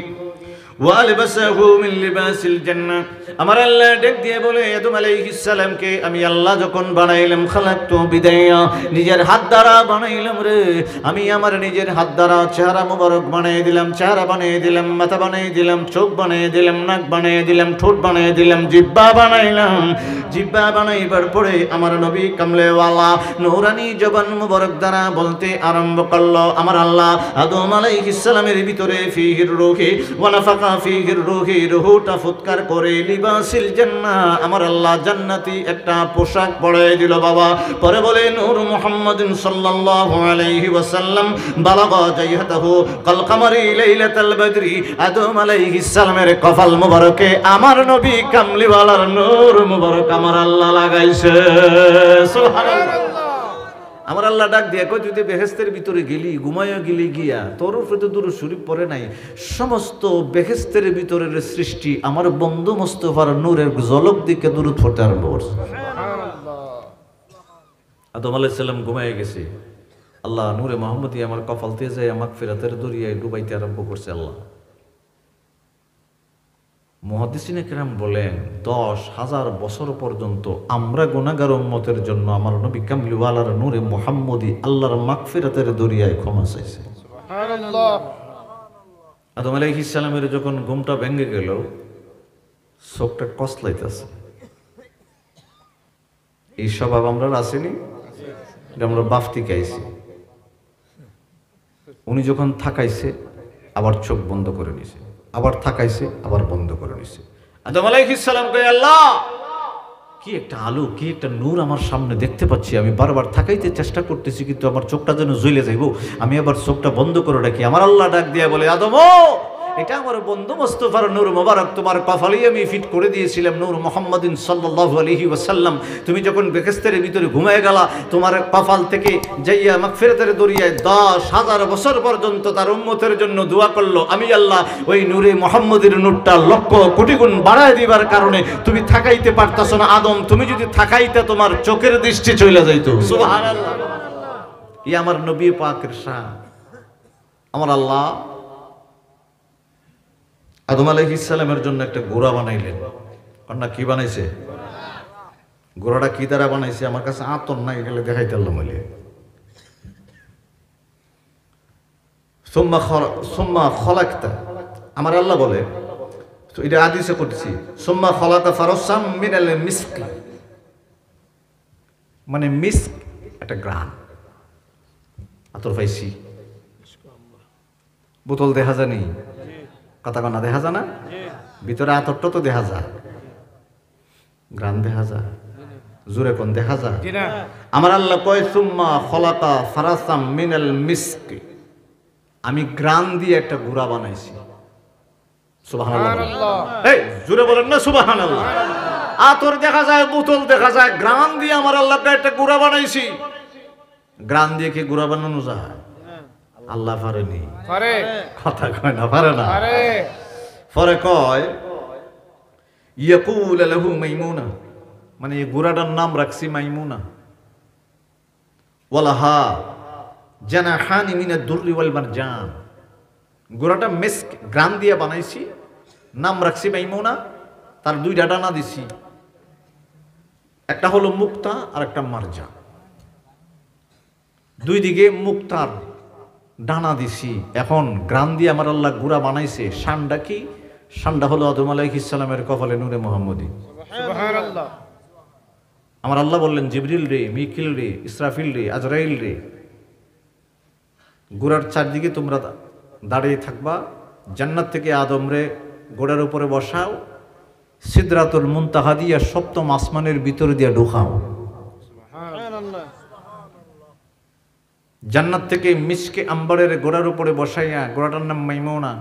ওয়া আলবাসাহু মিন লিবাসিল জান্নাহ। আমার আল্লাহ ডাক দিয়ে বলে, আদম আলাইহিস সালামকে আমি আল্লাহ যখন বানাইলাম, খালাকতু বিদাইয়া, নিজের হাত দ্বারা বানাইলাম রে, আমি আমার নিজের হাত দ্বারা চেহারা মুবারক বানিয়ে দিলাম, চেহারা বানিয়ে দিলাম, মাথা বানিয়ে দিলাম, চোখ বানিয়ে দিলাম, নাক বানিয়ে দিলাম, ঠোঁট বানিয়ে দিলাম, জিহ্বা বানাইলাম। জিহ্বা বানাইবার পরে আমার নবী কামলেওয়ালা নূরানি জবান মুবারক দ্বারা বলতে আরম্ভ করলো, আমার আল্লাহ আদম আলাইহিস সালামের ভিতরে ফীহির রূহি ওয়া নাফাখা ফীহির রূহি, রূহটা ফুৎকার করে লিবাসিল জান্নাহ, আমার আল্লাহ জান্নাতি একটা পোশাক পরাই দিল বাবা। পরে বলে, নূর মুহাম্মাদিন সাল্লাল্লাহু আলাইহি ওয়াসাল্লাম বালাগা জাইহাতাহু কাল কামারি লাইলাতাল বদরি। আদম আলাইহিস সালামের কপাল মুবারকে আমার নবী কামলিওয়ালার নূর মুবারক আমার আল্লাহ লাগাইছে। সুবহানাল্লাহ। আমার আল্লাহ ডাক দিয়ে কই, তুই বেহেশতের ভিতরে গেলি, ঘুমাইয়া গেলি গিয়া, তোর উপরে তো দুরূদ শরীফ পড়ে নাই। সমস্ত বেহেশতের ভিতরের সৃষ্টি আমার বন্ধু মুস্তাফার নূরের ঝলক দিকে দুরূদ পড়তে আরম্ভ করছে। আদম আলাইহিস সালাম ঘুমাইয়া গেছে, আল্লাহ নূরে মুহাম্মদী আমার কপাল দিয়ে যায় মাগফিরাতের দরিয়ায় ডুবাইতে আরম্ভ করছে। আল্লাহ মুহাদ্দিসিনে কেরাম বলেন, 10,000 বছর পর্যন্ত আমরা গুনাহগার উম্মতের জন্য আমার নবী কামলিওয়ালার নূরে মুহাম্মদী আল্লাহর মাগফিরাতের দরিয়ায় ক্ষমা চাইছে। সুবহানাল্লাহ। আদম আলাইহিস সালামের যখন ঘুমটা ভেঙে গেল, চোখটা কসলাইতেছে। এই স্বভাব আমরা আসেনি, আমরা বাফতি খাইছি। উনি যখন থাকাইছে আবার চোখ বন্ধ করে নিছে, আবার থাকাইছে আবার বন্ধ করে নিছে। আদম আলাইহিস সালাম কয়, আল্লাহ কি একটা আলো, কি একটা নূর আমার সামনে দেখতে পাচ্ছি, আমি বারবার থাকাইতে চেষ্টা করতেছি কিন্তু আমার চোখটা যেন জ্বলে যাইব, আমি আবার চোখটা বন্ধ করে রাখি। আমার আল্লাহ ডাক দিয়া বলে, আদম এটা আমার বন্ধু মুস্তাফার নূর মোবারক, তোমার কপালেই আমি ফিট করে দিয়েছিলাম নূর মুহাম্মাদিন সাল্লাল্লাহু আলাইহি ওয়াসাল্লাম। তুমি যখন বেহেশতের ভিতরে ঘুমিয়ে গেলা, তোমার কপাল থেকে যাইয়া মাগফিরাতের দরিয়ায় 10,000 বছর পর্যন্ত তার উম্মতের জন্য দোয়া করলো। আমি আল্লাহ ওই নূরে মুহাম্মাদের নূরটা লক্ষ কোটি গুণ বাড়ায় দিবার কারণে তুমি থাকাইতে পারতাছ না আদম, তুমি যদি থাকাইতে তোমার চোখের দৃষ্টি চলে যাইতো। সুবহানাল্লাহ। ই আমার নবী পাকের শান। আমার আল্লাহ আদম আলাইহিস সালামের জন্য একটা ঘোড়া বানাইলেন। কন্যা কি বানাইছে? ঘোড়াটা কি দ্বারা বানাইছে? আমার কাছে আতর নাই, গেলে দেখাইতে আল্লাহ বলে। সুম্মা খলাকতা, আমার আল্লাহ বলে, তো এটা হাদিসে করতেছি, সুম্মা খলাকা ফারাসাম মিনাল মিস্ক, মানে মিস্ক একটা গ্রান, আতর পাইছি। বোতল দেখা জানি, কথা কনা দেখা যায় না, ভিতরে আতরটা তো দেখা যায়, গ্রান দেখা যায়, জোরে কোন দেখা যায়। আমার আল্লাহ কয় সুম্মা খলাকা ফারাসাম মিনাল মিস্ক, আমি গ্রান দিয়ে একটা ঘোড়া বানাইছি। সুবহানাল্লাহ, এই জোরে বলেন না সুবহানাল্লাহ। আতর দেখা যায়, বোতল দেখা যায়, গ্রান দিয়ে আমার আল্লাহ একটা ঘোড়া বানাইছি। গ্রান দিয়ে কি ঘোড়া বানানো যায়? আল্লাহ পারেনি, পারে, কথা কয় না, পারে না। পরে কয় ইয়াকুল লাহু মাইমুনা, মানে এই ঘোড়াটার নাম রাখছি মাইমুনা। ওয়ালাহা জানাহানি মিনাদ দুররি ওয়াল মারজান, ঘোড়াটা মিস্ক গ্রান দিয়ে বানাইছি, নাম রাখছি মাইমুনা। তার দুইটা ডানা দিছি, একটা হলো মুক্তা আর একটা মারজান, দুই দিকে মুক্তার ডানা দিছি। এখন গ্রান দিয়ে আমার আল্লাহ ঘোড়া বানাইছে। শানটা কি? শানটা হলো আদম আলাইহিস সালামের কপালে নূরে মুহাম্মদী। সুবহানাল্লাহ। আমার আল্লাহ বললেন, জিবরিল রে, মিকিল রে, ইসরাফিল রে, আজরাইল রে, ঘোড়ার চারদিকে তোমরা দাঁড়িয়ে থাকবা, জান্নাত থেকে আদম রে ঘোড়ার উপরে বসাও, সিদরাতুল মুনতাহা দিয়া সপ্তম আসমানের ভিতর দিয়া ঢোকাও। জান্নাত থেকে মিসকে আম্বারের ঘোড়ার উপরে বসাইয়া, ঘোড়াটার নাম মাইমুনা,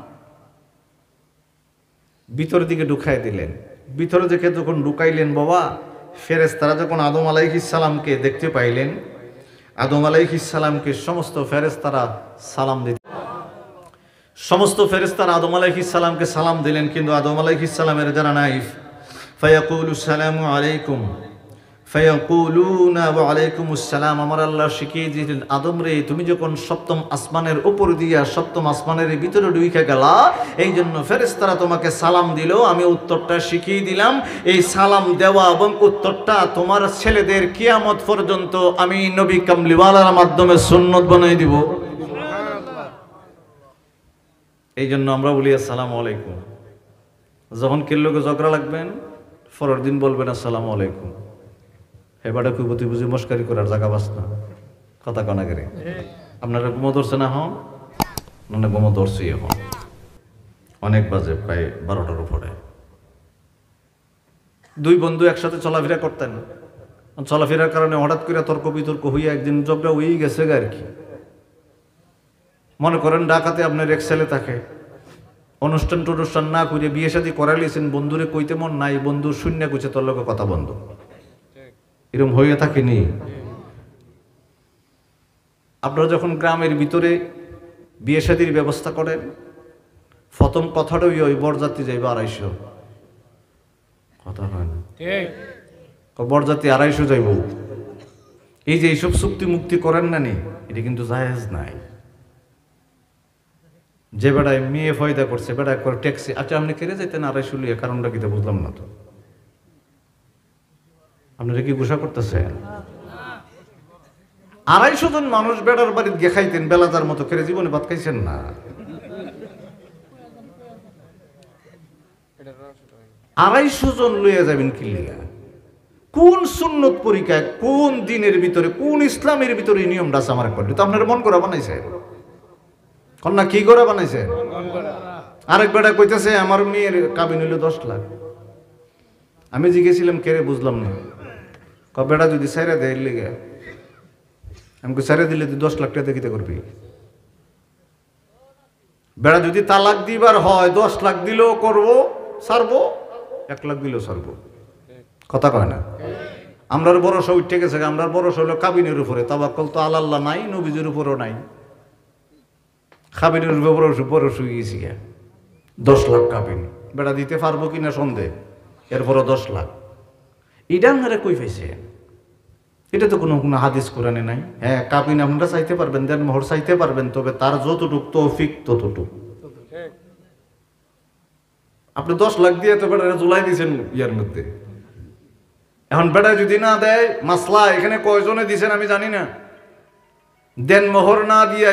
ভিতর দিকে ঢুকাই দিলেন। ভিতরে দেখে যখন ঢুকাইলেন বাবা, ফেরেশতারা যখন আদম আলাইহিস সালামকে দেখতে পাইলেন, আদম আলাইহিস সালামকে সমস্ত ফেরেশতারা সালাম দিলেন। সমস্ত ফেরেশতারা আদম আলাইহিস সালামকে সালাম দিলেন, কিন্তু আদম আলাইহিস সালামের যারা নাইফ, ফায়াকুলু সালামু আলাইকুম, ফায়াকুলুনা ওয়া আলাইকুমুস সালাম। আমার আল্লাহ শিখিয়ে দিলেন, আদম রে, তুমি যখন সপ্তম আসমানের উপর দিয়া সপ্তম আসমানের ভিতরে ঢুকে গেলা, এই জন্য ফেরেশতারা তোমাকে সালাম দিল, আমি উত্তরটা শিখিয়ে দিলাম। এই সালাম দেওয়া এবং উত্তরটা তোমার ছেলেদের কিয়ামত পর্যন্ত আমি নবী কামলিওয়ালার মাধ্যমে সুন্নত বানাই দিব। এই জন্য আমরা বলি আসসালামু আলাইকুম। যখন কেল্লোকে ঝগড়া লাগবেন, পরের দিন বলবেন আসসালামু আলাইকুম। এবারে খুব তুই বুঝি মস্কারি করার জায়গা বাস না, কথা কনা করে। আপনারা ঘুমো ধরছে না? হন না, ঘুমো ধরছি এখন, অনেক বাজে, প্রায় 12টার উপরে। দুই বন্ধু একসাথে চলাফেরা করতেন, চলাফেরার কারণে হঠাৎ করে তর্ক বিতর্ক হইয়া একদিন ঝগড়া হয়েই গেছে আর কি। মনে করেন ঢাকাতে আপনার এক ছেলে থাকে, অনুষ্ঠান টনুষ্ঠান না করে বিয়ে শাদী করাইলেছেন, বন্ধুরে কইতে মন নাই, বন্ধু শূন্য কুছে তোর লোক কথা বন্ধ, এরকম হয়ে থাকেনি? আপনারা যখন গ্রামের ভিতরে বিয়ে শাদীর ব্যবস্থা করেন, প্রথম কথাটাই ওই বরযাত্রী যাইবে 250, কথা হয় না, বরযাত্রী 250 যাইব। এই যে এইসব চুক্তি মুক্তি করেন না নি, এটা কিন্তু জায়েজ নাই। যে বেড়ায় মেয়ে ফয়দা করছে, বেড়ায় করে ট্যাক্সি, আচ্ছা আপনি কেড়ে যেতেন 250 লিয়ে, কারণটা কি বুঝলাম না তো। আপনারা কি গুসা করতেছেন? 250 জন মানুষ বেড়ার বাড়িতে গিয়ে খাইতেন, বেলাদার মতো করে জীবনে ভাত খাইছেন না। 250 জন লইয়া যাবেন কি লিগা? কোন সুন্নত পরীক্ষায়, কোন দিনের ভিতরে, কোন ইসলামের ভিতরে এই নিয়মটা আছে? আমার একবার তো আপনার মন করা বানাইছে, কন্যা কি করে বানাইছে? আরেক বেটা কইতেছে আমার মেয়ের কাবিন হইল 10 লাখ। আমি জিজ্ঞেছিলাম কেরে, বুঝলাম না। বেটা যদি সাইরা দেয় লিগে, আমি সাইরা দিলে তুই 10 লাখ টাকা দেখিতে করবি? বেড়া যদি তালাক দিবার হয় 10 লাখ দিলেও করবো, ছাড়বো, 1 লাখ দিলেও ছাড়বো। কথা কয় না? আমরার ভরসা উঠে গেছে, আমরার ভরসা হলো কাবিনের উপরে। তাওয়াক্কুল তো আল্লাহ নাই, নবীজির উপরও নাই, কাবিনের উপর ভরসা হয়ে গেছি। 10 লাখ কাবিন বেড়া দিতে পারবো কিনা সন্দেহ, এরপরও 10 লাখ। এটা আপনারা কই পাইছে? এটা তো কোনো হাদিস কোরআনে নাই। হ্যাঁ, কাবিন আপনারা চাইতে পারবেন, দেন মোহর চাইতে পারবেন, তবে তার যতটুক তৌফিক ততটুক। আপনি 10 লাখ দিয়ে তো বেটা জুলাই দিয়েছেন ইয়ার মধ্যে। এখন বেটা যদি না দেয়, মাসলা এখানে কয়জনে দিছেন আমি জানি না। দেন মোহর না দিয়া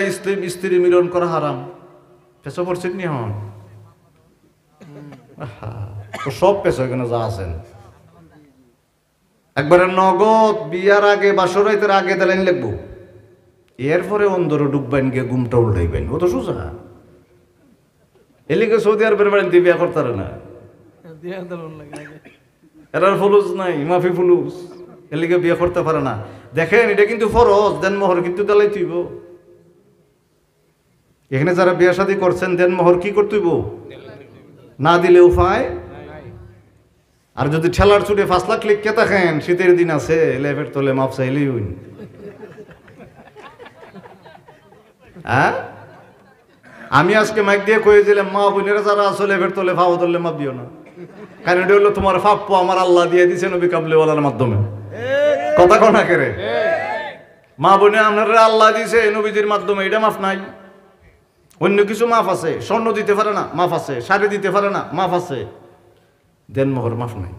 স্ত্রী মিলন করা হারাম, পেছো পড়ছেন নি? হন সব পেছো এখানে যা আছেন একবারে নগদ বিয়ার আগে বাসরাইতের আগে দেলেন লিখবো, এরপরে অন্দরে ডুববেন, গিয়ে ঘুমটা উল্টাইবেন। ও তো সোজা। এলিকে সৌদি আরবের বাড়িতে বিয়া করতারে না, এরার ফুলুস নাই, মাফি ফুলুস, এলিকে বিয়ে করতে পারে না। দেখেন, এটা কিন্তু ফরজ, দেন মোহর কিন্তু দেলাই তুইব। এখানে যারা বিয়া শাদী করছেন, দেন মোহর কি করতেইব? না দিলে উপায়। আর যদি ঠেলার ছুটে 5 লাখ লিখকে থাকেন, শীতের দিন আছে, লেফের তোলে মাপ চাইলেই হইন। হ্যাঁ, আমি আজকে মাইক দিয়ে কয়েছিলাম, মা বোনেরা যারা আসলে লেফের তোলে ভাও ধরলে মাপ দিও না, কারণ এটা হলো তোমার প্রাপ্য, আমার আল্লাহ দিয়ে দিছে নবী কামলিওয়ালার মাধ্যমে। কথা কনা করে মা বোনে আপনারা আল্লাহ দিছে নবীজির মাধ্যমে, এটা মাফ নাই। অন্য কিছু মাফ আছে, স্বর্ণ দিতে পারে না, মাফ আছে, শাড়ি দিতে পারে না, মাফ আছে, দেন মোহর মাফ নাই।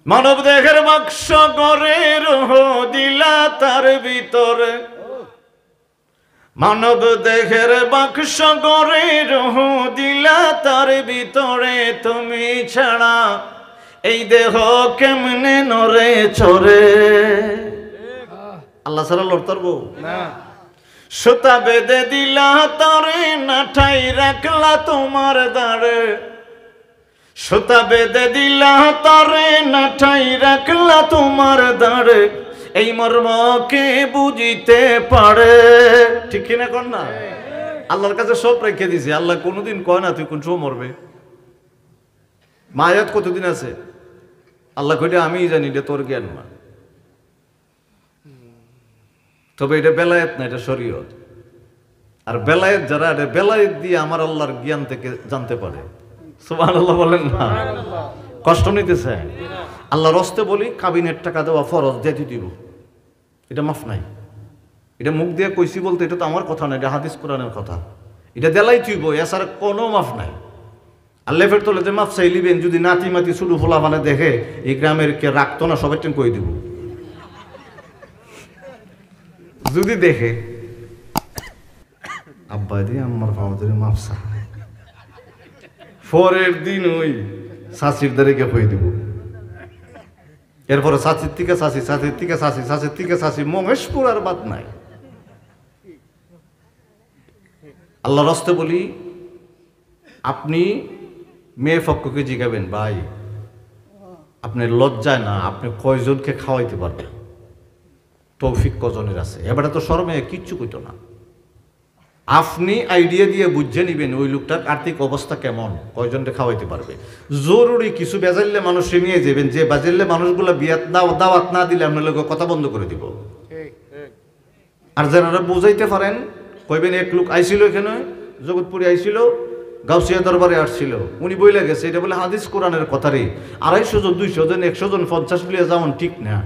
মানব দেহের বাক্স করে রহ দিলা তার ভিতরে, মানব দেহের বাক্স করে রহ দিলা তার ভিতরে, তুমি ছাড়া এই দেহ কেমনে নরে চরে। আল্লাহ ছাড়া লড়তারবো না। সুতা বেঁধে দিলা তারে, নাঠাই রাখলা তোমার দাঁড়ে, সুতা বেঁধে দিলা তারে, নাঠাই রাখলা তোমার দাঁড়ে, এই মর্মকে বুঝিতে পারে। ঠিক কিনা কর না? আল্লাহর কাছে সব রেখে দিছে। আল্লাহ কোনোদিন কয় না তুই কোন সময় মরবে। মায়াত কতদিন আছে? আল্লাহ কইটা আমি জানি, এটা তোর জ্ঞান না। তবে এটা বেলায়েত না, এটা শরীয়ত। আর বেলায়েত যারা, এটা বেলায়েত দিয়ে আমার আল্লাহর জ্ঞান থেকে জানতে পারে। সুবহানাল্লাহ বলেন না? কষ্ট নিতেছে আল্লাহর হস্তে বলি, কাবিনের টাকা দেওয়া ফরজ, দিতে দিব, এটা মাফ নাই। এটা মুখ দিয়ে কইছি বলতে এটা তো আমার কথা না, এটা হাদিস কোরআনের কথা। এটা দেলাই তুইব, এছাড়া কোনো মাফ নাই। আল্লাহ ফের তোলে যে মাফ চাইলিবেন, যদি নাতি মাতি শুরু ফোলা মানে দেখে এই গ্রামের কে রাখতো না, সবাই টেন কই দিব। যদি দেখে আব্বা দিয়ে আমার ফাওয়াদের মাফ চা, পরের দিন ওই শাশির দ্বারে হয়ে দিব। এরপরে শাশির থেকে শাশি, শাশির থেকে শাশি, শাশির থেকে শাশি, মহেশপুর আর বাদ নাই। আল্লাহর হস্তে বলি, আপনি মেয়ে পক্ষকে জিগাবেন, ভাই আপনার লজ্জায় না, আপনি কয়জনকে খাওয়াইতে পারবেন, তৌফিক কজনের আছে? এবারে তো শরমে কিচ্ছু কইতো না। আপনি আইডিয়া দিয়ে বুঝে নিবেন ওই লোকটার আর্থিক অবস্থা কেমন, কয়জনকে খাওয়াইতে পারবে। জরুরি কিছু বেজাইলে মানুষ নিয়ে যাবেন, যে বাজাইলে মানুষগুলো বিয়াত দাওয়াত না দিলে আপনার লোক কথা বন্ধ করে দিব। আর যারা বুঝাইতে পারেন, কইবেন এক লোক আইছিল এখানে, জগৎপুরে আইছিল, গাউসিয়া দরবারে আসছিল, উনি বইলে গেছে, এটা বলে হাদিস কোরআনের কথারই। 250 জন, 200 জন, 100 জন, 50 লিয়ে যেমন ঠিক না।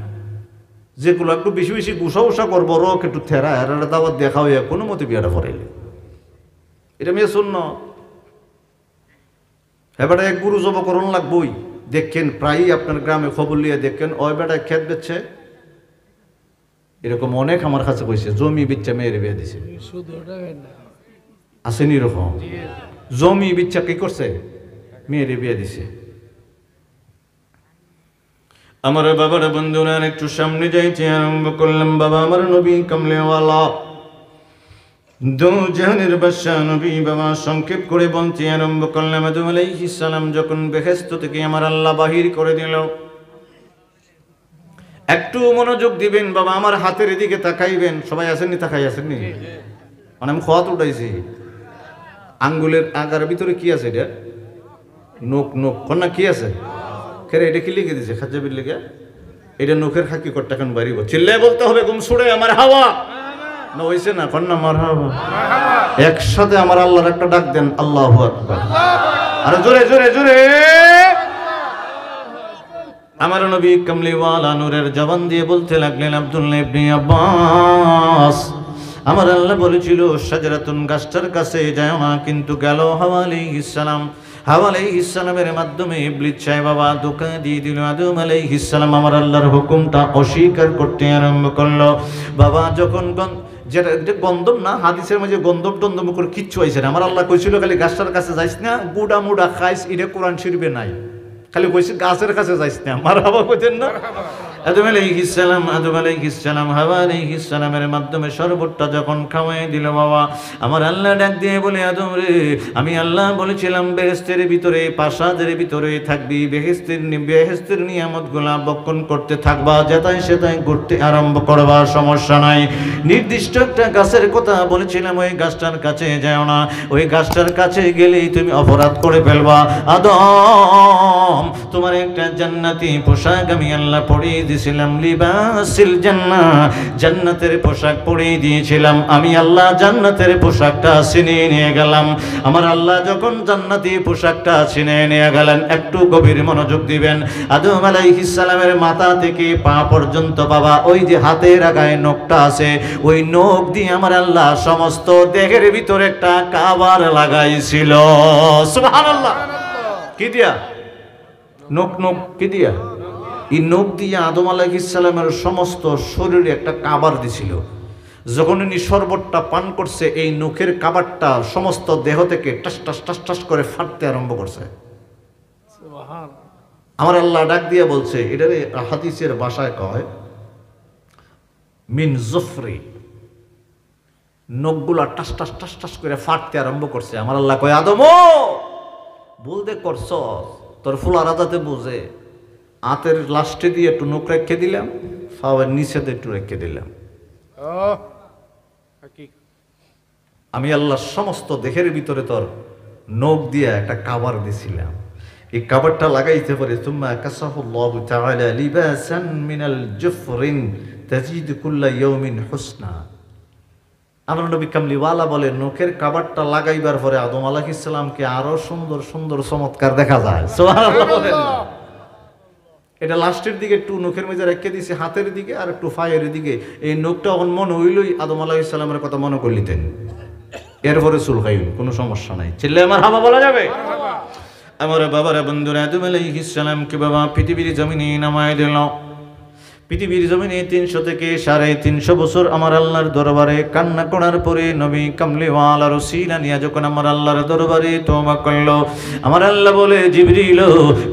যেগুলো একটু বেশি বেশি গুসা উসা করবো, রক একটু থেরা হেরা দাওয়াত দেখা হইয়া কোনো মতে বিয়াটা ফরাইলে, এটা মেয়ে শূন্য। এবারে এক গুরু জবকরণ লাগবই। দেখেন প্রায়ই আপনার গ্রামে খবর লিয়ে দেখেন, ওই বেটায় খেত বেচছে, এরকম অনেক আমার কাছে কইছে, জমি বেচছে মেয়ের বিয়ে দিছে। আসেনি রকম জমি বিচ্ছা কি করছে, মেয়েরে বিয়ে দিছে। আমার বাবার বন্ধুরা একটু সামনে যাইতে আরম্ভ করলাম। বাবা আমার নবী কামলেওয়ালা দু জাহানের বাদশা নবী বাবা সংক্ষেপ করে বলতে আরম্ভ করলাম। আদম আলাইহিস সালাম যখন বেহেশত থেকে আমার আল্লাহ বাহির করে দিল, একটু মনোযোগ দিবেন বাবা, আমার হাতের এদিকে তাকাইবেন। সবাই আসেননি, তাকাই আসেননি? মানে আমি খোয়াত উঠাইছি, আঙ্গুলের আগার ভিতরে কি আছে? এটা নোক, নোক কন্যা কি আছে? খেরে এটা কি লিখে দিছে খাজাবির লিখে? এটা নোকের খাকি করতে এখন বাড়িব, চিল্লায় বলতে হবে গুম ছুড়ে আমার হাওয়া না হইছে না কন্যা মার হাওয়া। একসাথে আমার আল্লাহর একটা ডাক দেন, আল্লাহু আকবার। আরে জোরে জোরে জোরে। আমার নবী কামলিওয়ালা নূরের জবান দিয়ে বলতে লাগলেন, আব্দুল্লাহ ইবনে আব্বাস, আমার আল্লাহ বলেছিল শাজারাতুন গাছটার কাছে যায় না, কিন্তু গেল হাওয়া আলাইহিস সালাম। হাওয়া আলাইহিস সালামের মাধ্যমে ইবলিস সাহেব বাবা ধোঁকা দিয়ে দিল। আদম আলাইহিস সালাম আমার আল্লাহর হুকুমটা অস্বীকার করতে আরম্ভ করলো। বাবা যখন যেটা গন্ধম না, হাদিসের মাঝে গন্ধব টন্ধম করে কিচ্ছু হয়েছে না। আমার আল্লাহ কইছিল খালি গাছটার কাছে যাইস না, গুড়া মুড়া খাইস, এটা কোরআন শরীফে নাই। খালি কইছি গাছের কাছে যাইস না, মারহাবা কইতেন না। আদম আলাইহিস সালাম হাওয়া আলাইহিস সালামের মাধ্যমে শরবতটা যখন খাওয়াই দিল বাবা, আমার আল্লাহ ডাক দিয়ে বলে, আদম রে, আমি আল্লাহ বলেছিলাম বেহেশতের ভিতরে, প্রাসাদের ভিতরে থাকবি, বেহেশতের নিয়ামতগুলা বক্ষণ করতে থাকবা, যেটাই সেটাই করতে আরম্ভ করবা, সমস্যা নাই। নির্দিষ্ট একটা গাছের কথা বলেছিলাম, ওই গাছটার কাছে যাও না, ওই গাছটার কাছে গেলেই তুমি অপরাধ করে ফেলবা। আদম, তোমার একটা জান্নাতি পোশাক আমি আল্লাহ পরিয়ে দিয়েছিলাম, লিবাসিল জান্নাহ, জান্নাতের পোশাক পরিয়ে দিয়েছিলাম আমি আল্লাহ। জান্নাতের পোশাকটা ছিনিয়ে নিয়ে গেলাম। আমার আল্লাহ যখন জান্নাতি পোশাকটা ছিনিয়ে নিয়ে গেলেন, একটু গভীর মনোযোগ দিবেন। আদম আলাইহিস সালামের মাথা থেকে পা পর্যন্ত বাবা, ওই যে হাতের আগায় নখটা আছে, ওই নখ দিয়ে আমার আল্লাহ সমস্ত দেহের ভিতরে একটা কাবার লাগাইছিল। সুবহানাল্লাহ। কি দিয়া? নখ, নখ কি দিয়া? এই নখ দিয়ে আদম আলাইহিস সালামের সমস্ত শরীরে একটা কাবার দিছিল। যখন উনি শরবতটা পান করছে, এই নখের কাবারটা সমস্ত দেহ থেকে টাস টাস টাস টাস করে ফাটতে আরম্ভ করছে। আমার আল্লাহ ডাক দিয়ে বলছে, এটারে হাদিসের ভাষায় কয় মিন জফরি, নখগুলা টাস টাস টাস টাস করে ফাটতে আরম্ভ করছে। আমার আল্লাহ কয়, আদম বলতে করছ, তোর ফুলা রাজাতে বুঝে আতের লাস্টে দিয়ে একটু নখ রেখে দিলাম, ফাওয়ার নিচে দিয়ে একটু রেখে দিলাম। আমি আল্লাহ সমস্ত দেহের ভিতরে তোর নখ দিয়ে একটা কাবার দিছিলাম। এই কাবারটা লাগাইতে পারে, তুম্মা কাসাহুল্লাহু তাআলা লিবাসান মিনাল জুফরিন তাজিদু কুল্লা ইয়াউমিন হুসনা। আমার নবী কামলিওয়ালা বলে, নখের কাবারটা লাগাইবার পরে আদম আলাইহিস সালামকে আরো সুন্দর সুন্দর চমৎকার দেখা যায়। সুবহানাল্লাহ বলেন না? এটা লাস্টের দিকে একটু নখের মধ্যে রেখে দিয়েছে, হাতের দিকে আর একটু ফায়ের দিকে। এই নখটা এখন মনে হইলই আদম আলাইহিস সালামের কথা মনে করলিতেন, এরপরে চুল খাইল, কোনো সমস্যা নাই। চিল্লে আমার হাবা বলা যাবে? আমার বাবারা বন্ধুরা, আদম আলাইহিস সালামকে বাবা পৃথিবীর জমিনে নামায় দিল। পৃথিবীর জমিনে 300 থেকে 350 বছর আমার আল্লাহর দরবারে কান্না করার পরে নবী কামলিওয়ালা রসিলা নিয়ে যখন আমার আল্লাহর দরবারে তওবা করলো, আমার আল্লাহ বলে, জিবরিল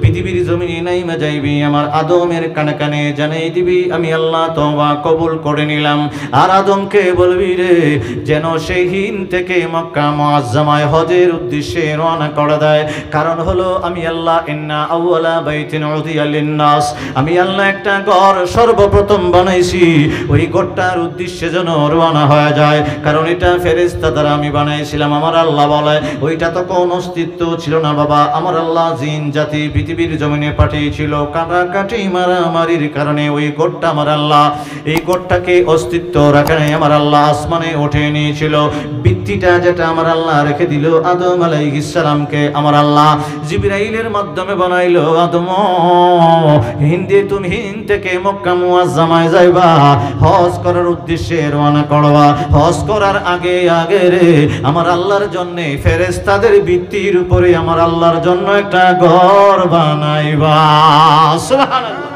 পৃথিবীর জমিনে নাইমা যাইবি, আমার আদমের কানে কানে জানাই দিবি আমি আল্লাহ তওবা কবুল করে নিলাম। আর আদমকে বলবি রে, যেন সেই হিন থেকে মক্কা মুআজ্জামায় হজের উদ্দেশ্যে রওনা করে দেয়। কারণ হলো আমি আল্লাহ ইন্না আউওয়ালা বাইতিন উযিয়া লিন-নাস, আমি আল্লাহ একটা ঘর সর্বপ্রথম বানাইছি, ওই ঘরটার উদ্দেশ্যে যেন রওনা হয়ে যায়। কারণ এটা ফেরেশতা দ্বারা আমি বানাইছিলাম। আমার আল্লাহ বলে, ওইটা তো কোনো অস্তিত্ব ছিল না বাবা। আমার আল্লাহ জিন জাতি পৃথিবীর জমিনে পাঠিয়েছিল, কাটাকাটি মারামারির কারণে ওই ঘরটা আমার আল্লাহ, এই ঘরটাকে অস্তিত্ব রাখে নাই, আমার আল্লাহ আসমানে উঠে নিয়েছিল। ভিত্তিটা যেটা আমার আল্লাহ রেখে দিল আদম আলাইহিস সালামকে, আমার আল্লাহ জিবরাইলের মাধ্যমে বানাইলো। আদম, হিন্দে তুমি হিন্দ থেকে মক্কা মুআজ্জামায় যাইবা, হজ করার উদ্দেশ্যে রওনা করবা। হজ করার আগে আগে রে আমার আল্লাহর জন্য ফেরেশতাদের ভিত্তির উপরে আমার আল্লাহর জন্য একটা ঘর বানাইবা। সুবহানাল্লাহ।